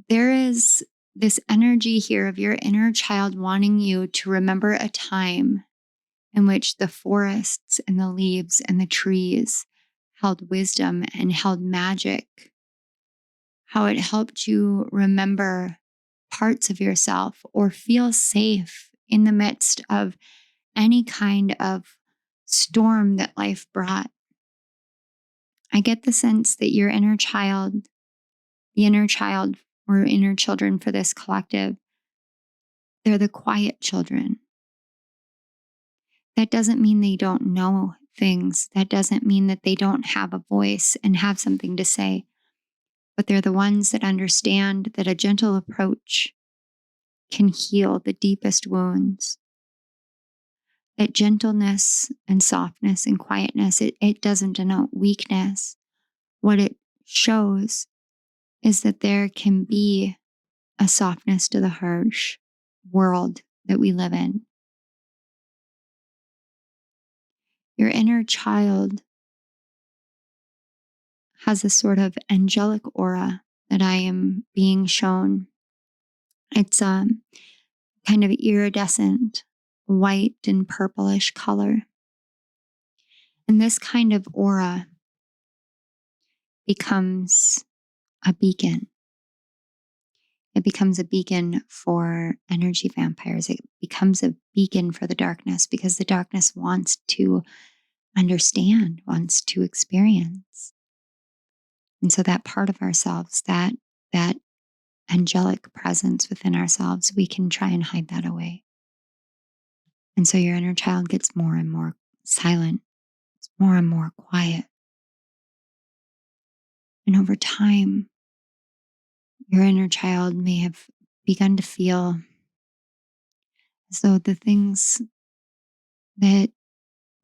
There is this energy here of your inner child wanting you to remember a time in which the forests and the leaves and the trees held wisdom and held magic, how it helped you remember parts of yourself or feel safe in the midst of any kind of storm that life brought. I get the sense that your inner child, the inner child or inner children for this collective, they're the quiet children. That doesn't mean they don't know things. That doesn't mean that they don't have a voice and have something to say. But they're the ones that understand that a gentle approach can heal the deepest wounds. That gentleness and softness and quietness, it doesn't denote weakness. What it shows is that there can be a softness to the harsh world that we live in. Your inner child has a sort of angelic aura that I am being shown. It's kind of iridescent, white and purplish color. And this kind of aura becomes a beacon. It becomes a beacon for energy vampires. It becomes a beacon for the darkness because the darkness wants to understand, wants to experience. And so that part of ourselves, that angelic presence within ourselves, we can try and hide that away. And so your inner child gets more and more silent. It's more and more quiet. And over time, your inner child may have begun to feel as though the things that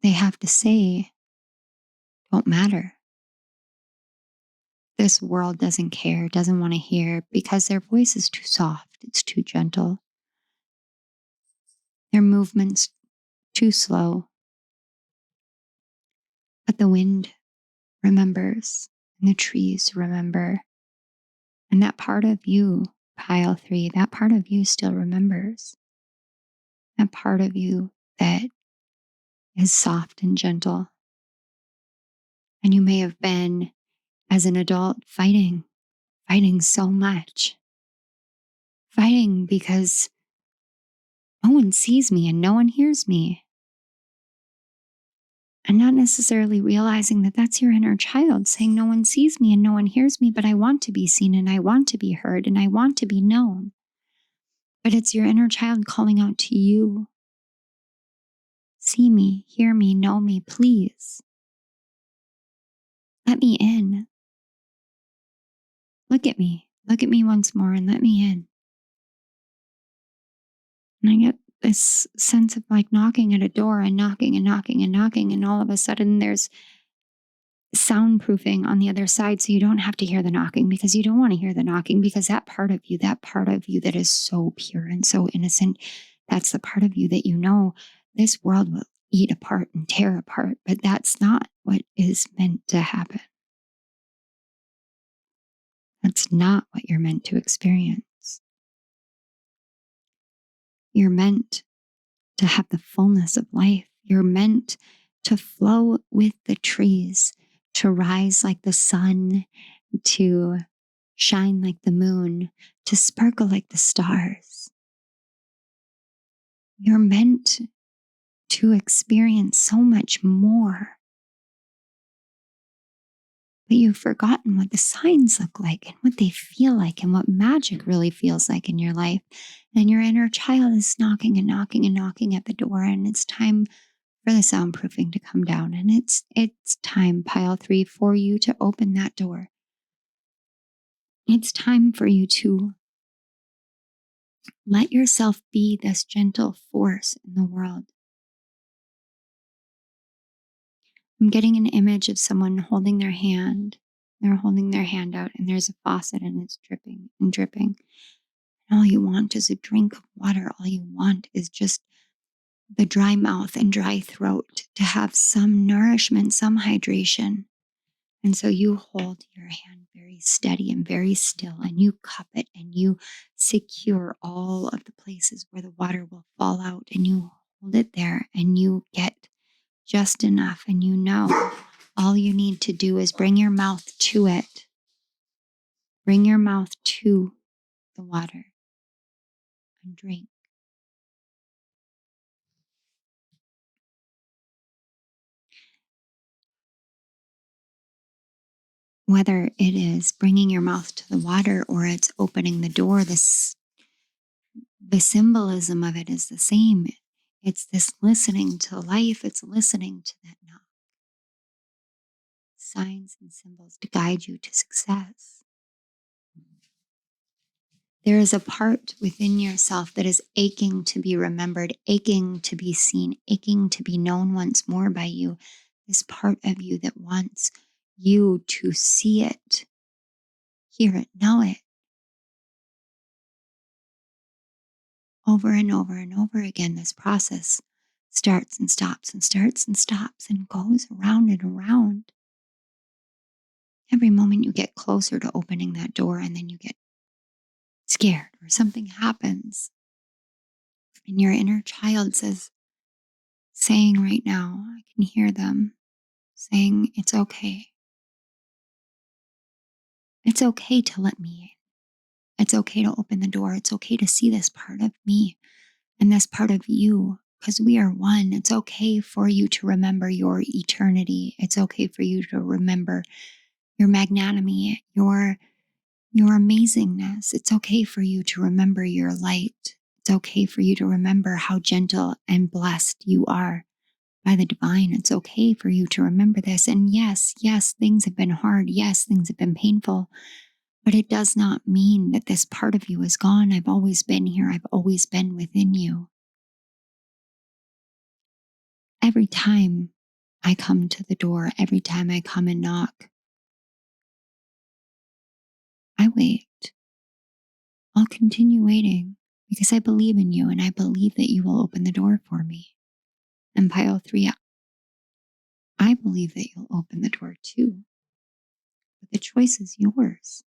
they have to say don't matter. This world doesn't care, doesn't want to hear because their voice is too soft, it's too gentle. Their movement's too slow. But the wind remembers and the trees remember. And that part of you, pile 3, that part of you still remembers. That part of you that is soft and gentle. And you may have been, as an adult, fighting so much. Fighting because no one sees me and no one hears me. And not necessarily realizing that that's your inner child saying, no one sees me and no one hears me, but I want to be seen and I want to be heard and I want to be known. But it's your inner child calling out to you. See me, hear me, know me, please. Let me in. Look at me once more and let me in. And I get this sense of like knocking at a door and knocking and knocking and knocking. And all of a sudden there's soundproofing on the other side. So you don't have to hear the knocking because you don't want to hear the knocking because that part of you that is so pure and so innocent, that's the part of you that you know this world will eat apart and tear apart. But that's not what is meant to happen. That's not what you're meant to experience. You're meant to have the fullness of life. You're meant to flow with the trees, to rise like the sun, to shine like the moon, to sparkle like the stars. You're meant to experience so much more. But you've forgotten what the signs look like and what they feel like and what magic really feels like in your life. And your inner child is knocking and knocking and knocking at the door, and it's time for the soundproofing to come down. And it's time, pile 3, for you to open that door. It's time for you to let yourself be this gentle force in the world. I'm getting an image of someone holding their hand. They're holding their hand out, and there's a faucet, and it's dripping and dripping. And all you want is a drink of water. All you want is just the dry mouth and dry throat to have some nourishment, some hydration. And so you hold your hand very steady and very still, and you cup it and you secure all of the places where the water will fall out, and you hold it there and you get just enough. And you know, all you need to do is bring your mouth to it. Bring your mouth to the water and drink. Whether it is bringing your mouth to the water or it's opening the door, the symbolism of it is the same. It's this listening to life. It's listening to that knock. Signs and symbols to guide you to success. There is a part within yourself that is aching to be remembered, aching to be seen, aching to be known once more by you. This part of you that wants you to see it, hear it, know it. Over and over and over again, this process starts and stops and starts and stops and goes around and around. Every moment you get closer to opening that door, and then you get scared or something happens. And your inner child saying right now, I can hear them saying, it's okay. It's okay to let me in. It's okay to open the door. It's okay to see this part of me and this part of you, because we are one. It's okay for you to remember your eternity. It's okay for you to remember your magnanimity, your amazingness. It's okay for you to remember your light. It's okay for you to remember how gentle and blessed you are by the divine. It's okay for you to remember this. And yes, things have been hard. Yes, things have been painful. But it does not mean that this part of you is gone. I've always been here. I've always been within you. Every time I come to the door, every time I come and knock, I wait. I'll continue waiting because I believe in you, and I believe that you will open the door for me. And pile 3, I believe that you'll open the door too. But the choice is yours.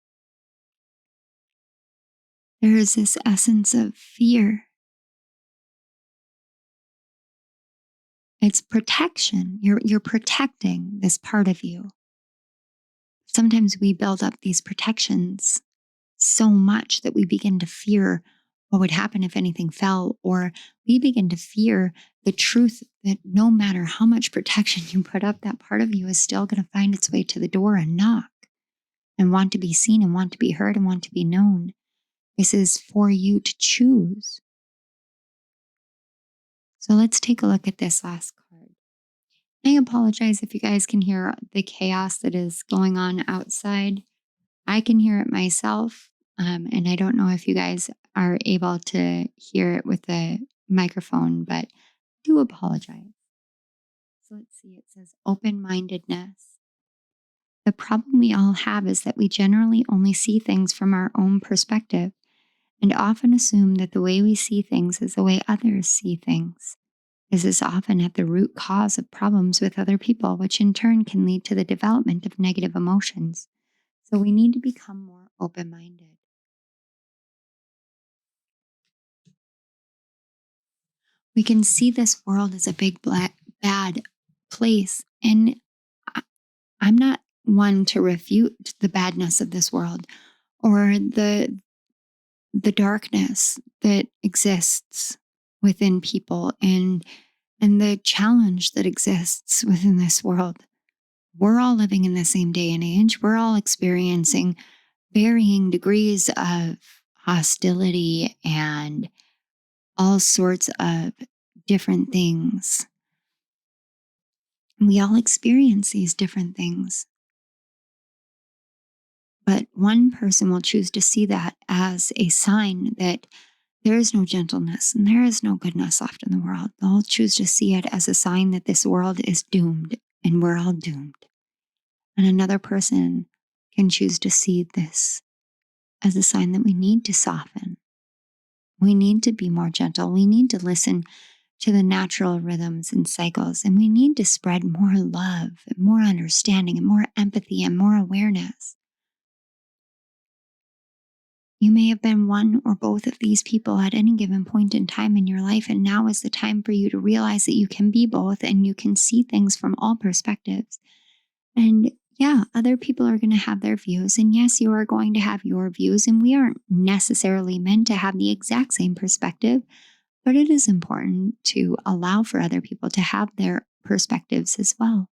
There is this essence of fear. It's protection. You're protecting this part of you. Sometimes we build up these protections so much that we begin to fear what would happen if anything fell, or we begin to fear the truth that no matter how much protection you put up, that part of you is still going to find its way to the door and knock and want to be seen and want to be heard and want to be known. This is for you to choose. So let's take a look at this last card. I apologize if you guys can hear the chaos that is going on outside. I can hear it myself, and I don't know if you guys are able to hear it with the microphone, but do apologize. So let's see, it says open-mindedness. The problem we all have is that we generally only see things from our own perspective and often assume that the way we see things is the way others see things. This is often at the root cause of problems with other people, which in turn can lead to the development of negative emotions. So we need to become more open-minded. We can see this world as a big, bad place. And I'm not one to refute the badness of this world or the darkness that exists within people and and the challenge that exists within this world. We're all living in the same day and age. We're all experiencing varying degrees of hostility and all sorts of different things. We all experience these different things. But one person will choose to see that as a sign that there is no gentleness and there is no goodness left in the world. They'll choose to see it as a sign that this world is doomed and we're all doomed. And another person can choose to see this as a sign that we need to soften. We need to be more gentle. We need to listen to the natural rhythms and cycles, and we need to spread more love and more understanding and more empathy and more awareness. You may have been one or both of these people at any given point in time in your life, and now is the time for you to realize that you can be both and you can see things from all perspectives. And yeah, other people are going to have their views, and yes, you are going to have your views, and we aren't necessarily meant to have the exact same perspective, but it is important to allow for other people to have their perspectives as well.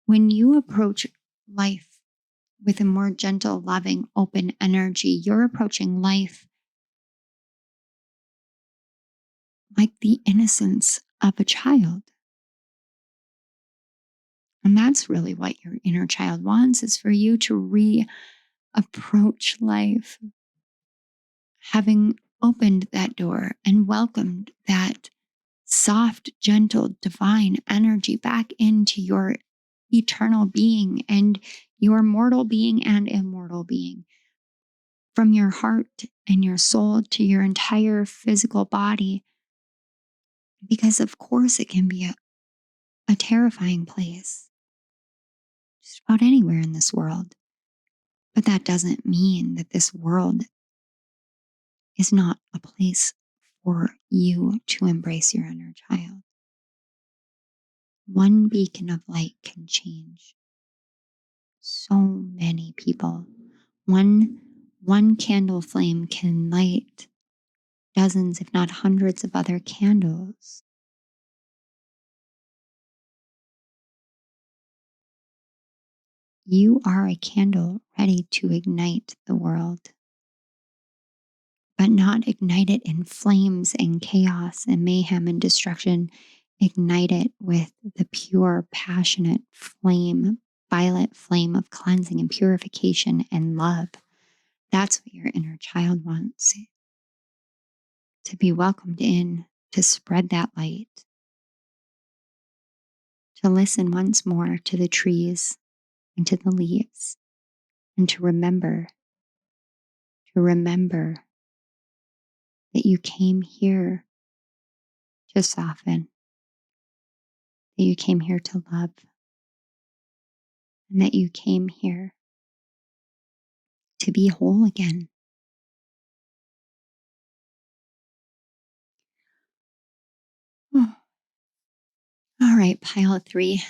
When you approach life with a more gentle, loving, open energy, you're approaching life like the innocence of a child. And that's really what your inner child wants, is for you to reapproach life, having opened that door and welcomed that soft, gentle, divine energy back into your eternal being and your mortal being and immortal being. From your heart and your soul to your entire physical body. Because of course it can be a terrifying place. Just about anywhere in this world. But that doesn't mean that this world is not a place for you to embrace your inner child. One beacon of light can change so many people. One candle flame can light dozens, if not hundreds of other candles. You are a candle ready to ignite the world, but not ignite it in flames and chaos and mayhem and destruction. Ignite it with the pure, passionate flame, violet flame of cleansing and purification and love. That's what your inner child wants. To be welcomed in, to spread that light, to listen once more to the trees and to the leaves, and to remember that you came here to soften, that you came here to love, and that you came here to be whole again. Oh. All right, pile 3.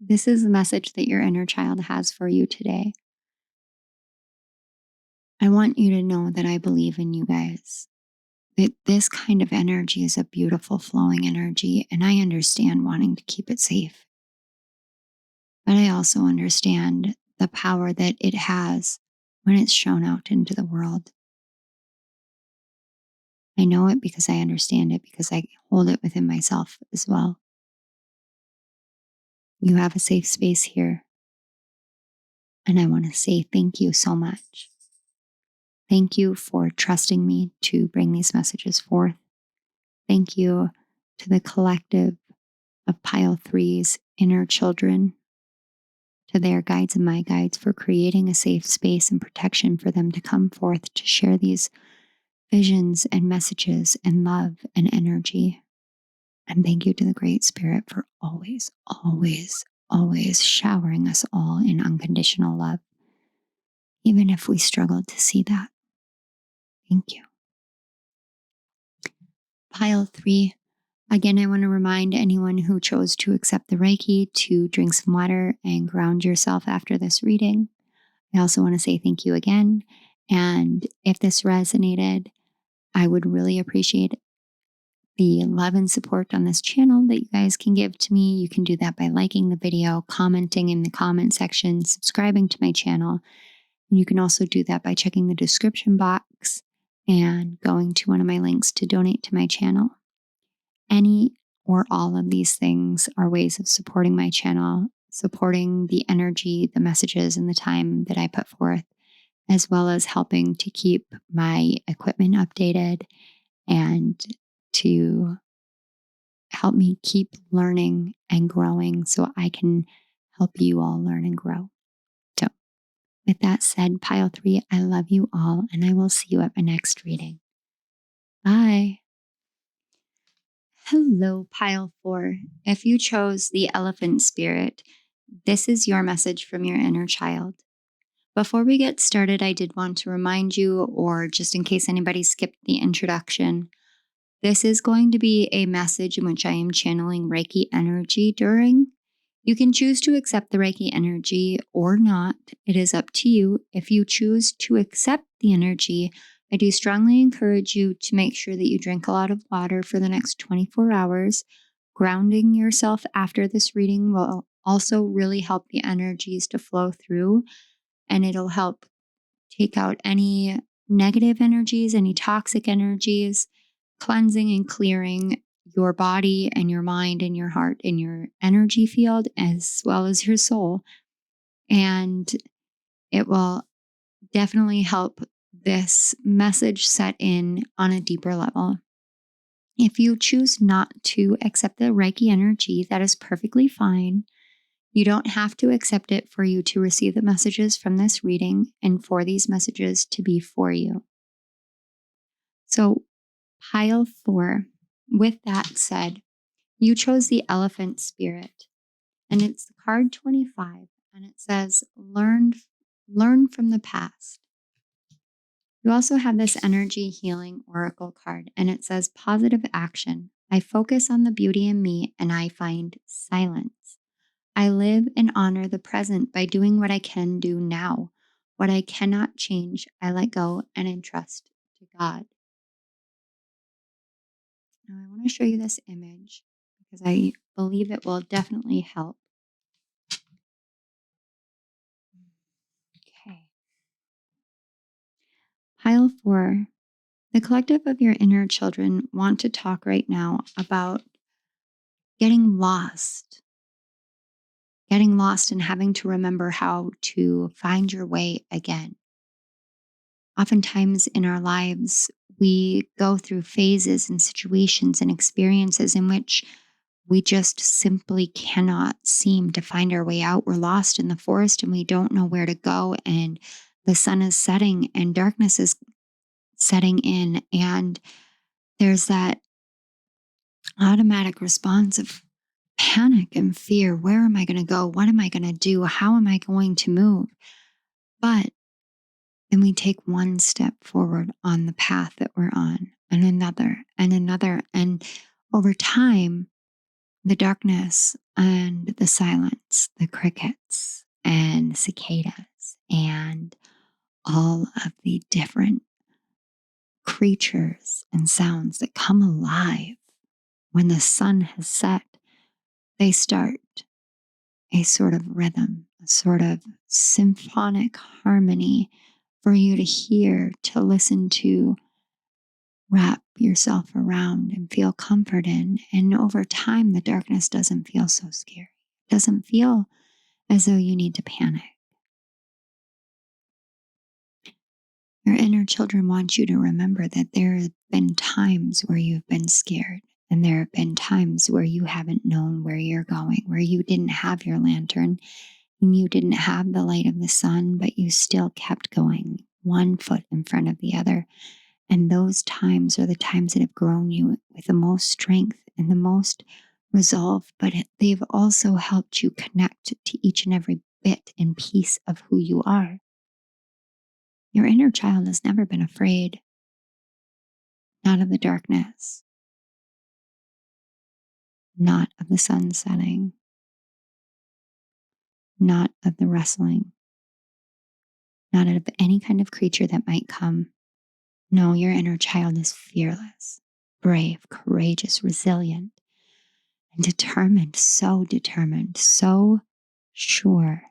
This is the message that your inner child has for you today. I want you to know that I believe in you guys. That this kind of energy is a beautiful flowing energy, and I understand wanting to keep it safe. But I also understand the power that it has when it's shown out into the world. I know it because I understand it, because I hold it within myself as well. You have a safe space here. And I want to say thank you so much. Thank you for trusting me to bring these messages forth. Thank you to the collective of Pile 3's inner children, to their guides and my guides, for creating a safe space and protection for them to come forth to share these visions and messages and love and energy. And thank you to the Great Spirit for always, always, always showering us all in unconditional love, even if we struggle to see that. Thank you. Pile 3. Again, I want to remind anyone who chose to accept the Reiki to drink some water and ground yourself after this reading. I also want to say thank you again. And if this resonated, I would really appreciate the love and support on this channel that you guys can give to me. You can do that by liking the video, commenting in the comment section, subscribing to my channel. And you can also do that by checking the description box and going to one of my links to donate to my channel. Any or all of these things are ways of supporting my channel, supporting the energy, the messages, and the time that I put forth, as well as helping to keep my equipment updated and to help me keep learning and growing so I can help you all learn and grow. So, with that said, Pile 3, I love you all, and I will see you at my next reading. Bye. Hello, Pile 4. If you chose the elephant spirit, this is your message from your inner child. Before we get started, I did want to remind you, or just in case anybody skipped the introduction, this is going to be a message in which I am channeling Reiki energy during. You can choose to accept the Reiki energy or not. It is up to you. If you choose to accept the energy, I do strongly encourage you to make sure that you drink a lot of water for the next 24 hours. Grounding yourself after this reading will also really help the energies to flow through, and it'll help take out any negative energies, any toxic energies, cleansing and clearing your body and your mind and your heart and your energy field, as well as your soul. And it will definitely help this message set in on a deeper level. If you choose not to accept the Reiki energy, that is perfectly fine. You don't have to accept it for you to receive the messages from this reading and for these messages to be for you. So, Pile 4, with that said, you chose the elephant spirit, and it's the card 25, and it says, learn from the past. You also have this energy healing oracle card, and it says positive action. I focus on the beauty in me, and I find silence. I live and honor the present by doing what I can do now. What I cannot change, I let go and entrust to God. Now, I want to show you this image because I believe it will definitely help. Okay. Pile 4. The collective of your inner children want to talk right now about getting lost and having to remember how to find your way again. Oftentimes in our lives, we go through phases and situations and experiences in which we just simply cannot seem to find our way out. We're lost in the forest and we don't know where to go. And the sun is setting and darkness is setting in. And there's that automatic response of panic and fear. Where am I going to go? What am I going to do? How am I going to move? But then we take one step forward on the path that we're on, and another, and another. And over time, the darkness and the silence, the crickets and cicadas, and all of the different creatures and sounds that come alive when the sun has set, they start a sort of rhythm, a sort of symphonic harmony for you to hear, to listen to, wrap yourself around and feel comfort in. And over time, the darkness doesn't feel so scary. It doesn't feel as though you need to panic. Your inner children want you to remember that there have been times where you've been scared, and there have been times where you haven't known where you're going, where you didn't have your lantern and you didn't have the light of the sun, but you still kept going, one foot in front of the other. And those times are the times that have grown you with the most strength and the most resolve, but they've also helped you connect to each and every bit and piece of who you are. Your inner child has never been afraid, not of the darkness, not of the sun setting, not of the wrestling, not of any kind of creature that might come. No, your inner child is fearless. brave, courageous, resilient, and determined, so sure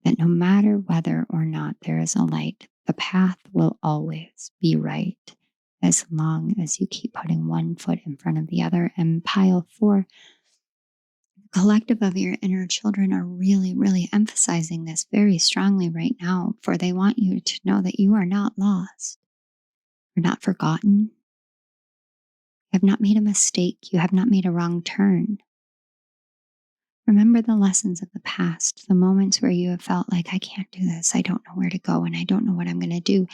that no matter whether or not there is a light, the path will always be right as long as you keep putting one foot in front of the other. And pile 4, the collective of your inner children are really, really emphasizing this very strongly right now, for they want you to know that you are not lost. You're not forgotten. You have not made a mistake. You have not made a wrong turn. Remember the lessons of the past, the moments where you have felt like, I can't do this. I don't know where to go and I don't know what I'm going to do.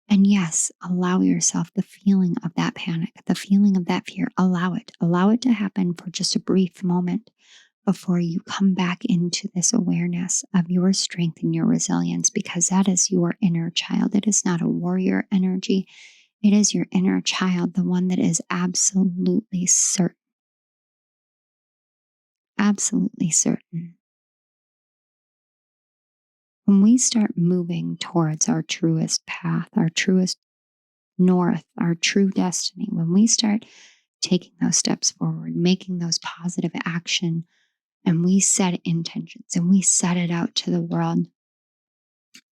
And yes, allow yourself the feeling of that panic, the feeling of that fear. Allow it. Allow it to happen for just a brief moment before you come back into this awareness of your strength and your resilience, because that is your inner child. It is not a warrior energy. It is your inner child, the one that is absolutely certain. Absolutely certain. When we start moving towards our truest path, our truest north, our true destiny, when we start taking those steps forward, making those positive action, and we set intentions and we set it out to the world,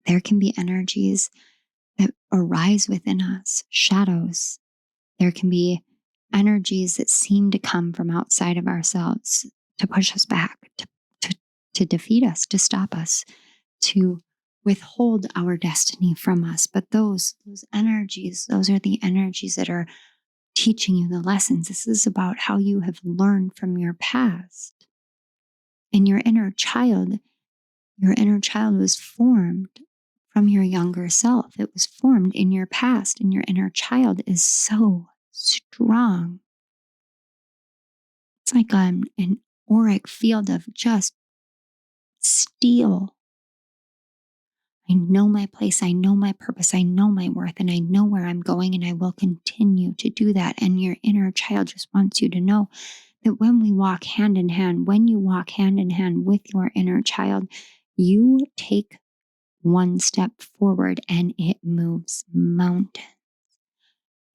there can be energies that arise within us, shadows. There can be energies that seem to come from outside of ourselves to push us back, to defeat us, to stop us, to withhold our destiny from us. But those energies, those are the energies that are teaching you the lessons. This is about how you have learned from your past. And your inner child was formed from your younger self. It was formed in your past, and your inner child is so strong. It's like an auric field of just steel. I know my place, I know my purpose, I know my worth, and I know where I'm going, and I will continue to do that. And your inner child just wants you to know that when we walk hand in hand, when you walk hand in hand with your inner child, you take one step forward and it moves mountains.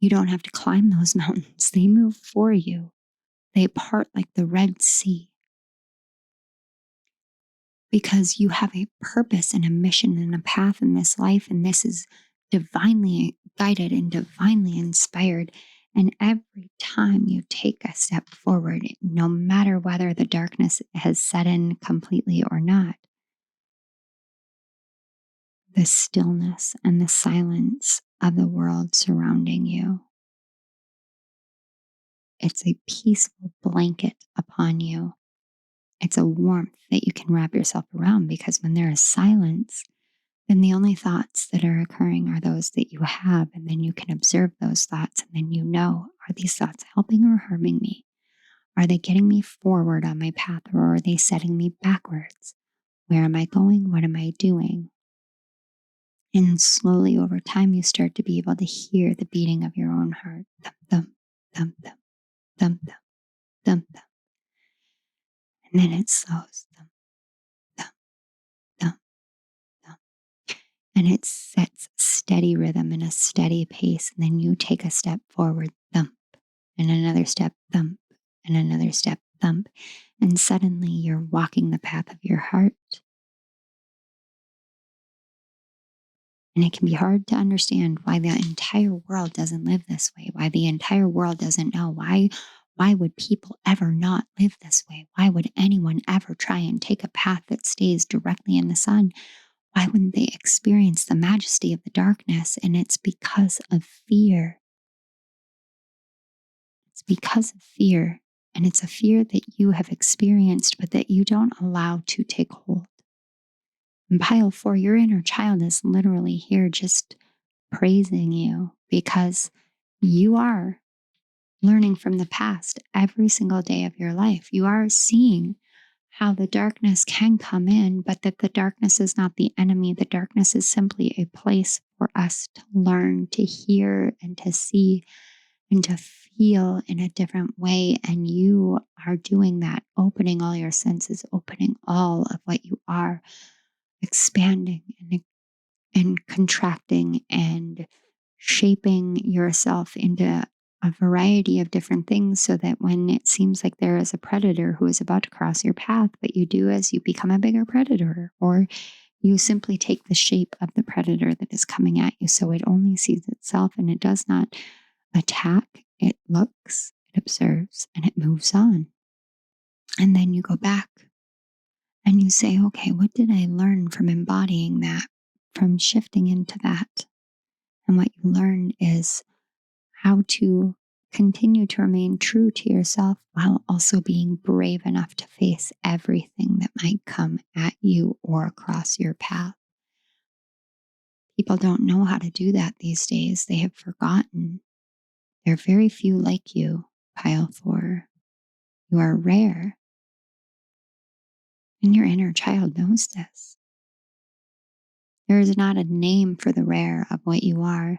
You don't have to climb those mountains. They move for you. They part like the Red Sea. Because you have a purpose and a mission and a path in this life, and this is divinely guided and divinely inspired. And every time you take a step forward, no matter whether the darkness has set in completely or not, the stillness and the silence of the world surrounding you, it's a peaceful blanket upon you. It's a warmth that you can wrap yourself around, because when there is silence, then the only thoughts that are occurring are those that you have. And then you can observe those thoughts, and then you know, are these thoughts helping or harming me? Are they getting me forward on my path, or are they setting me backwards? Where am I going? What am I doing? And slowly over time, you start to be able to hear the beating of your own heart. Thump, thump, thump, thump, thump, thump, thump, thump. And then it slows. Thump, thump, thump, thump. And it sets a steady rhythm and a steady pace. And then you take a step forward, thump, and another step, thump, and another step, thump. And suddenly you're walking the path of your heart. And it can be hard to understand why the entire world doesn't live this way, why the entire world doesn't know. Why would people ever not live this way? Why would anyone ever try and take a path that stays directly in the sun? Why wouldn't they experience the majesty of the darkness? And it's because of fear. It's because of fear. And it's a fear that you have experienced, but that you don't allow to take hold. And pile 4, your inner child is literally here just praising you, because you are learning from the past every single day of your life. You are seeing how the darkness can come in, but that the darkness is not the enemy. The darkness is simply a place for us to learn, to hear, and to see, and to feel in a different way. And you are doing that, opening all your senses, opening all of what you are, expanding and contracting and shaping yourself into a variety of different things so that when it seems like there is a predator who is about to cross your path, what you do is you become a bigger predator, or you simply take the shape of the predator that is coming at you so it only sees itself and it does not attack. It looks, it observes, and it moves on. And then you go back and you say, okay, what did I learn from embodying that, from shifting into that? And what you learned is how to continue to remain true to yourself while also being brave enough to face everything that might come at you or across your path. People don't know how to do that these days. They have forgotten. There are very few like you, pile 4. You are rare. And your inner child knows this. There is not a name for the rare of what you are.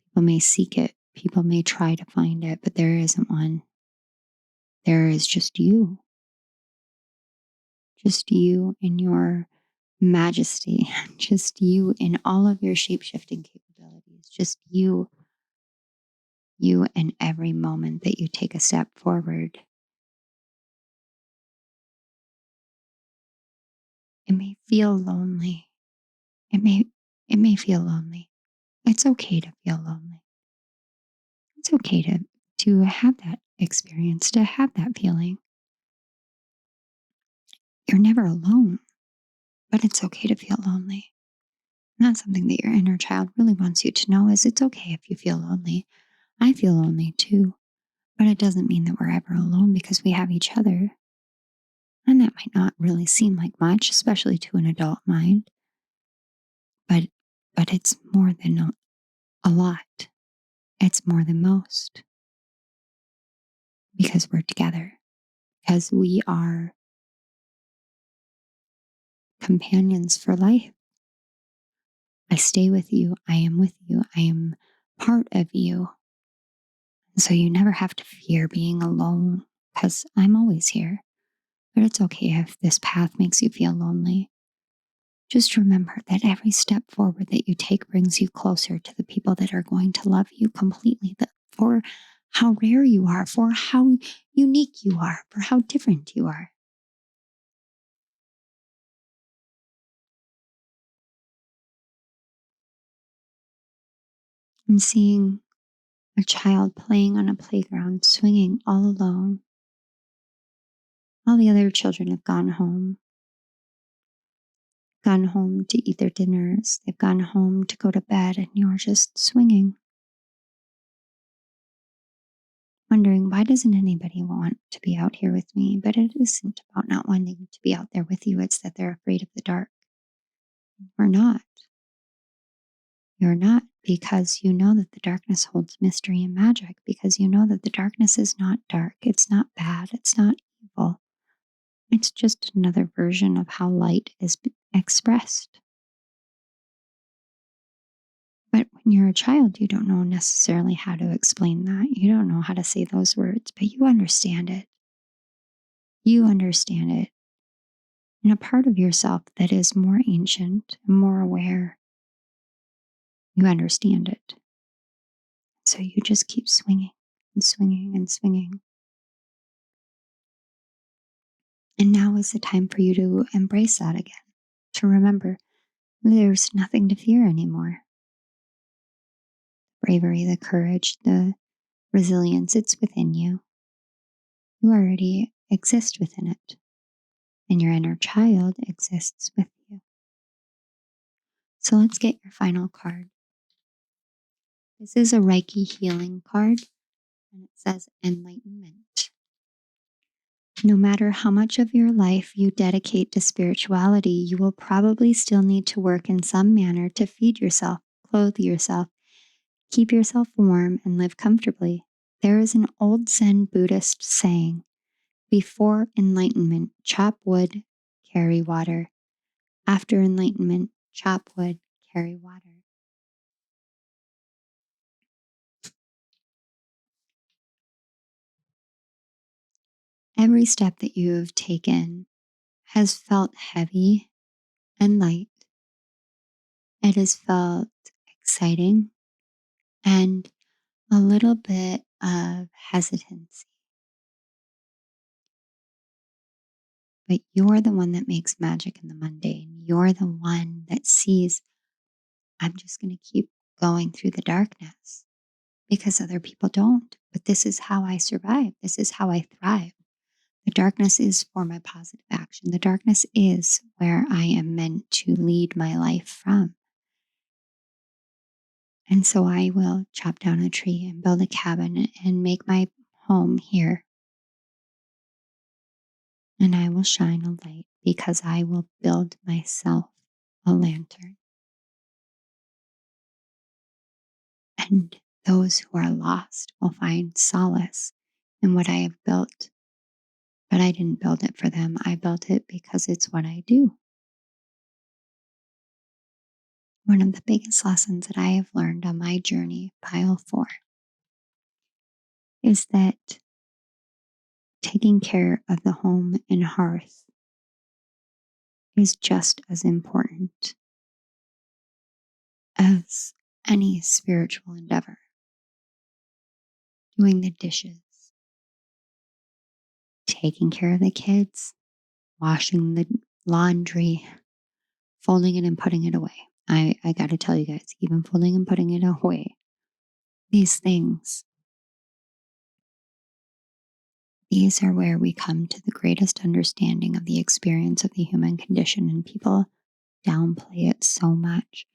People may seek it. People may try to find it, but there isn't one. There is just you. Just you in your majesty. Just you in all of your shape-shifting capabilities. Just you. You in every moment that you take a step forward. It may feel lonely. It may feel lonely. It's okay to feel lonely. It's okay to have that experience, to have that feeling. You're never alone, but it's okay to feel lonely. And that's something that your inner child really wants you to know is it's okay if you feel lonely. I feel lonely too, but it doesn't mean that we're ever alone because we have each other. And that might not really seem like much, especially to an adult mind, but it's more than a lot. It's more than most because we're together, because we are companions for life. I stay with you. I am with you. I am part of you. So you never have to fear being alone because I'm always here. But it's okay if this path makes you feel lonely. Just remember that every step forward that you take brings you closer to the people that are going to love you completely, for how rare you are, for how unique you are, for how different you are. I'm seeing a child playing on a playground, swinging all alone. All the other children have gone home to eat their dinners. They've gone home to go to bed, and you're just swinging. Wondering, why doesn't anybody want to be out here with me? But it isn't about not wanting to be out there with you. It's that they're afraid of the dark. You're not. You're not, because you know that the darkness holds mystery and magic, because you know that the darkness is not dark. It's not bad. It's not evil. It's just another version of how light is expressed. But when you're a child, you don't know necessarily how to explain that. You don't know how to say those words, but you understand it. You understand it in a part of yourself that is more ancient and more aware. You understand it. So you just keep swinging and swinging and swinging. And now is the time for you to embrace that again, to remember there's nothing to fear anymore. Bravery, the courage, the resilience, it's within you. You already exist within it, and your inner child exists with you. So let's get your final card. This is a REIKI healing card, and it says enlightenment. No matter how much of your life you dedicate to spirituality, you will probably still need to work in some manner to feed yourself, clothe yourself, keep yourself warm, and live comfortably. There is an old Zen Buddhist saying, before enlightenment, chop wood, carry water. After enlightenment, chop wood, carry water. Every step that you have taken has felt heavy and light. It has felt exciting and a little bit of hesitancy. But you're the one that makes magic in the mundane. You're the one that sees, I'm just going to keep going through the darkness because other people don't. But this is how I survive. This is how I thrive. The darkness is for my positive action. The darkness is where I am meant to lead my life from. And so I will chop down a tree and build a cabin and make my home here. And I will shine a light because I will build myself a lantern. And those who are lost will find solace in what I have built. But I didn't build it for them. I built it because it's what I do. One of the biggest lessons that I have learned on my journey, pile 4, is that taking care of the home and hearth is just as important as any spiritual endeavor. Doing the dishes, taking care of the kids, washing the laundry, folding it and putting it away. I got to tell you guys, even folding and putting it away, these things, these are where we come to the greatest understanding of the experience of the human condition, and people downplay it so much,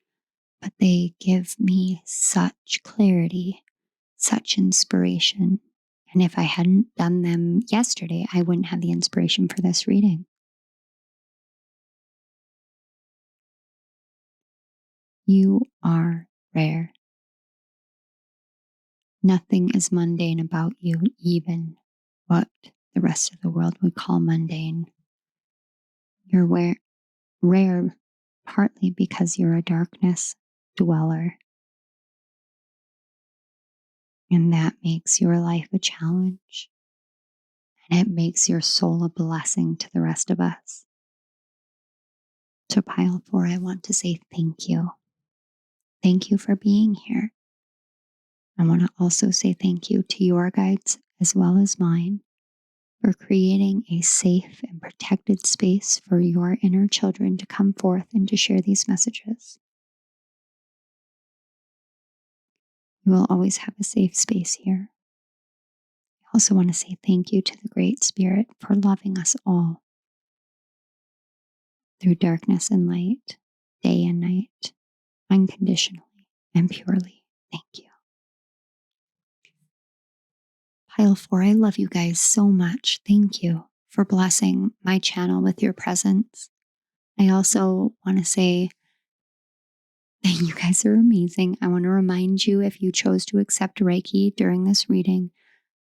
but they give me such clarity, such inspiration. And if I hadn't done them yesterday, I wouldn't have the inspiration for this reading. You are rare. Nothing is mundane about you, even what the rest of the world would call mundane. You're rare partly because you're a darkness dweller. And that makes your life a challenge. And it makes your soul a blessing to the rest of us. To pile 4, I want to say thank you. Thank you for being here. I want to also say thank you to your guides as well as mine for creating a safe and protected space for your inner children to come forth and to share these messages. You will always have a safe space here. I also want to say thank you to the Great Spirit for loving us all through darkness and light, day and night, unconditionally and purely. Thank you. Pile 4, I love you guys so much. Thank you for blessing my channel with your presence. I also want to say that you guys are amazing. I want to remind you, if you chose to accept Reiki during this reading,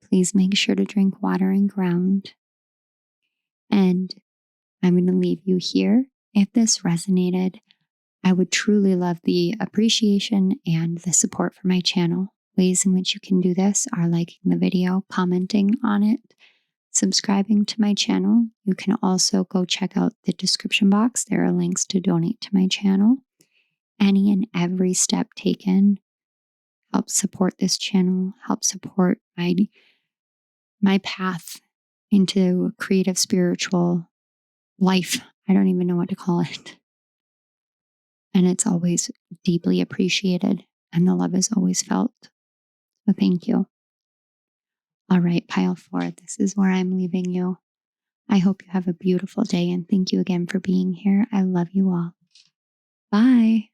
please make sure to drink water and ground. And I'm going to leave you here. If this resonated, I would truly love the appreciation and the support for my channel. Ways in which you can do this are liking the video, commenting on it, subscribing to my channel. You can also go check out the description box. There are links to donate to my channel. Any and every step taken helps support this channel, helps support my path into creative spiritual life. I don't even know what to call it. And it's always deeply appreciated, and the love is always felt. So thank you. All right, pile 4, this is where I'm leaving you. I hope you have a beautiful day, and thank you again for being here. I love you all. Bye.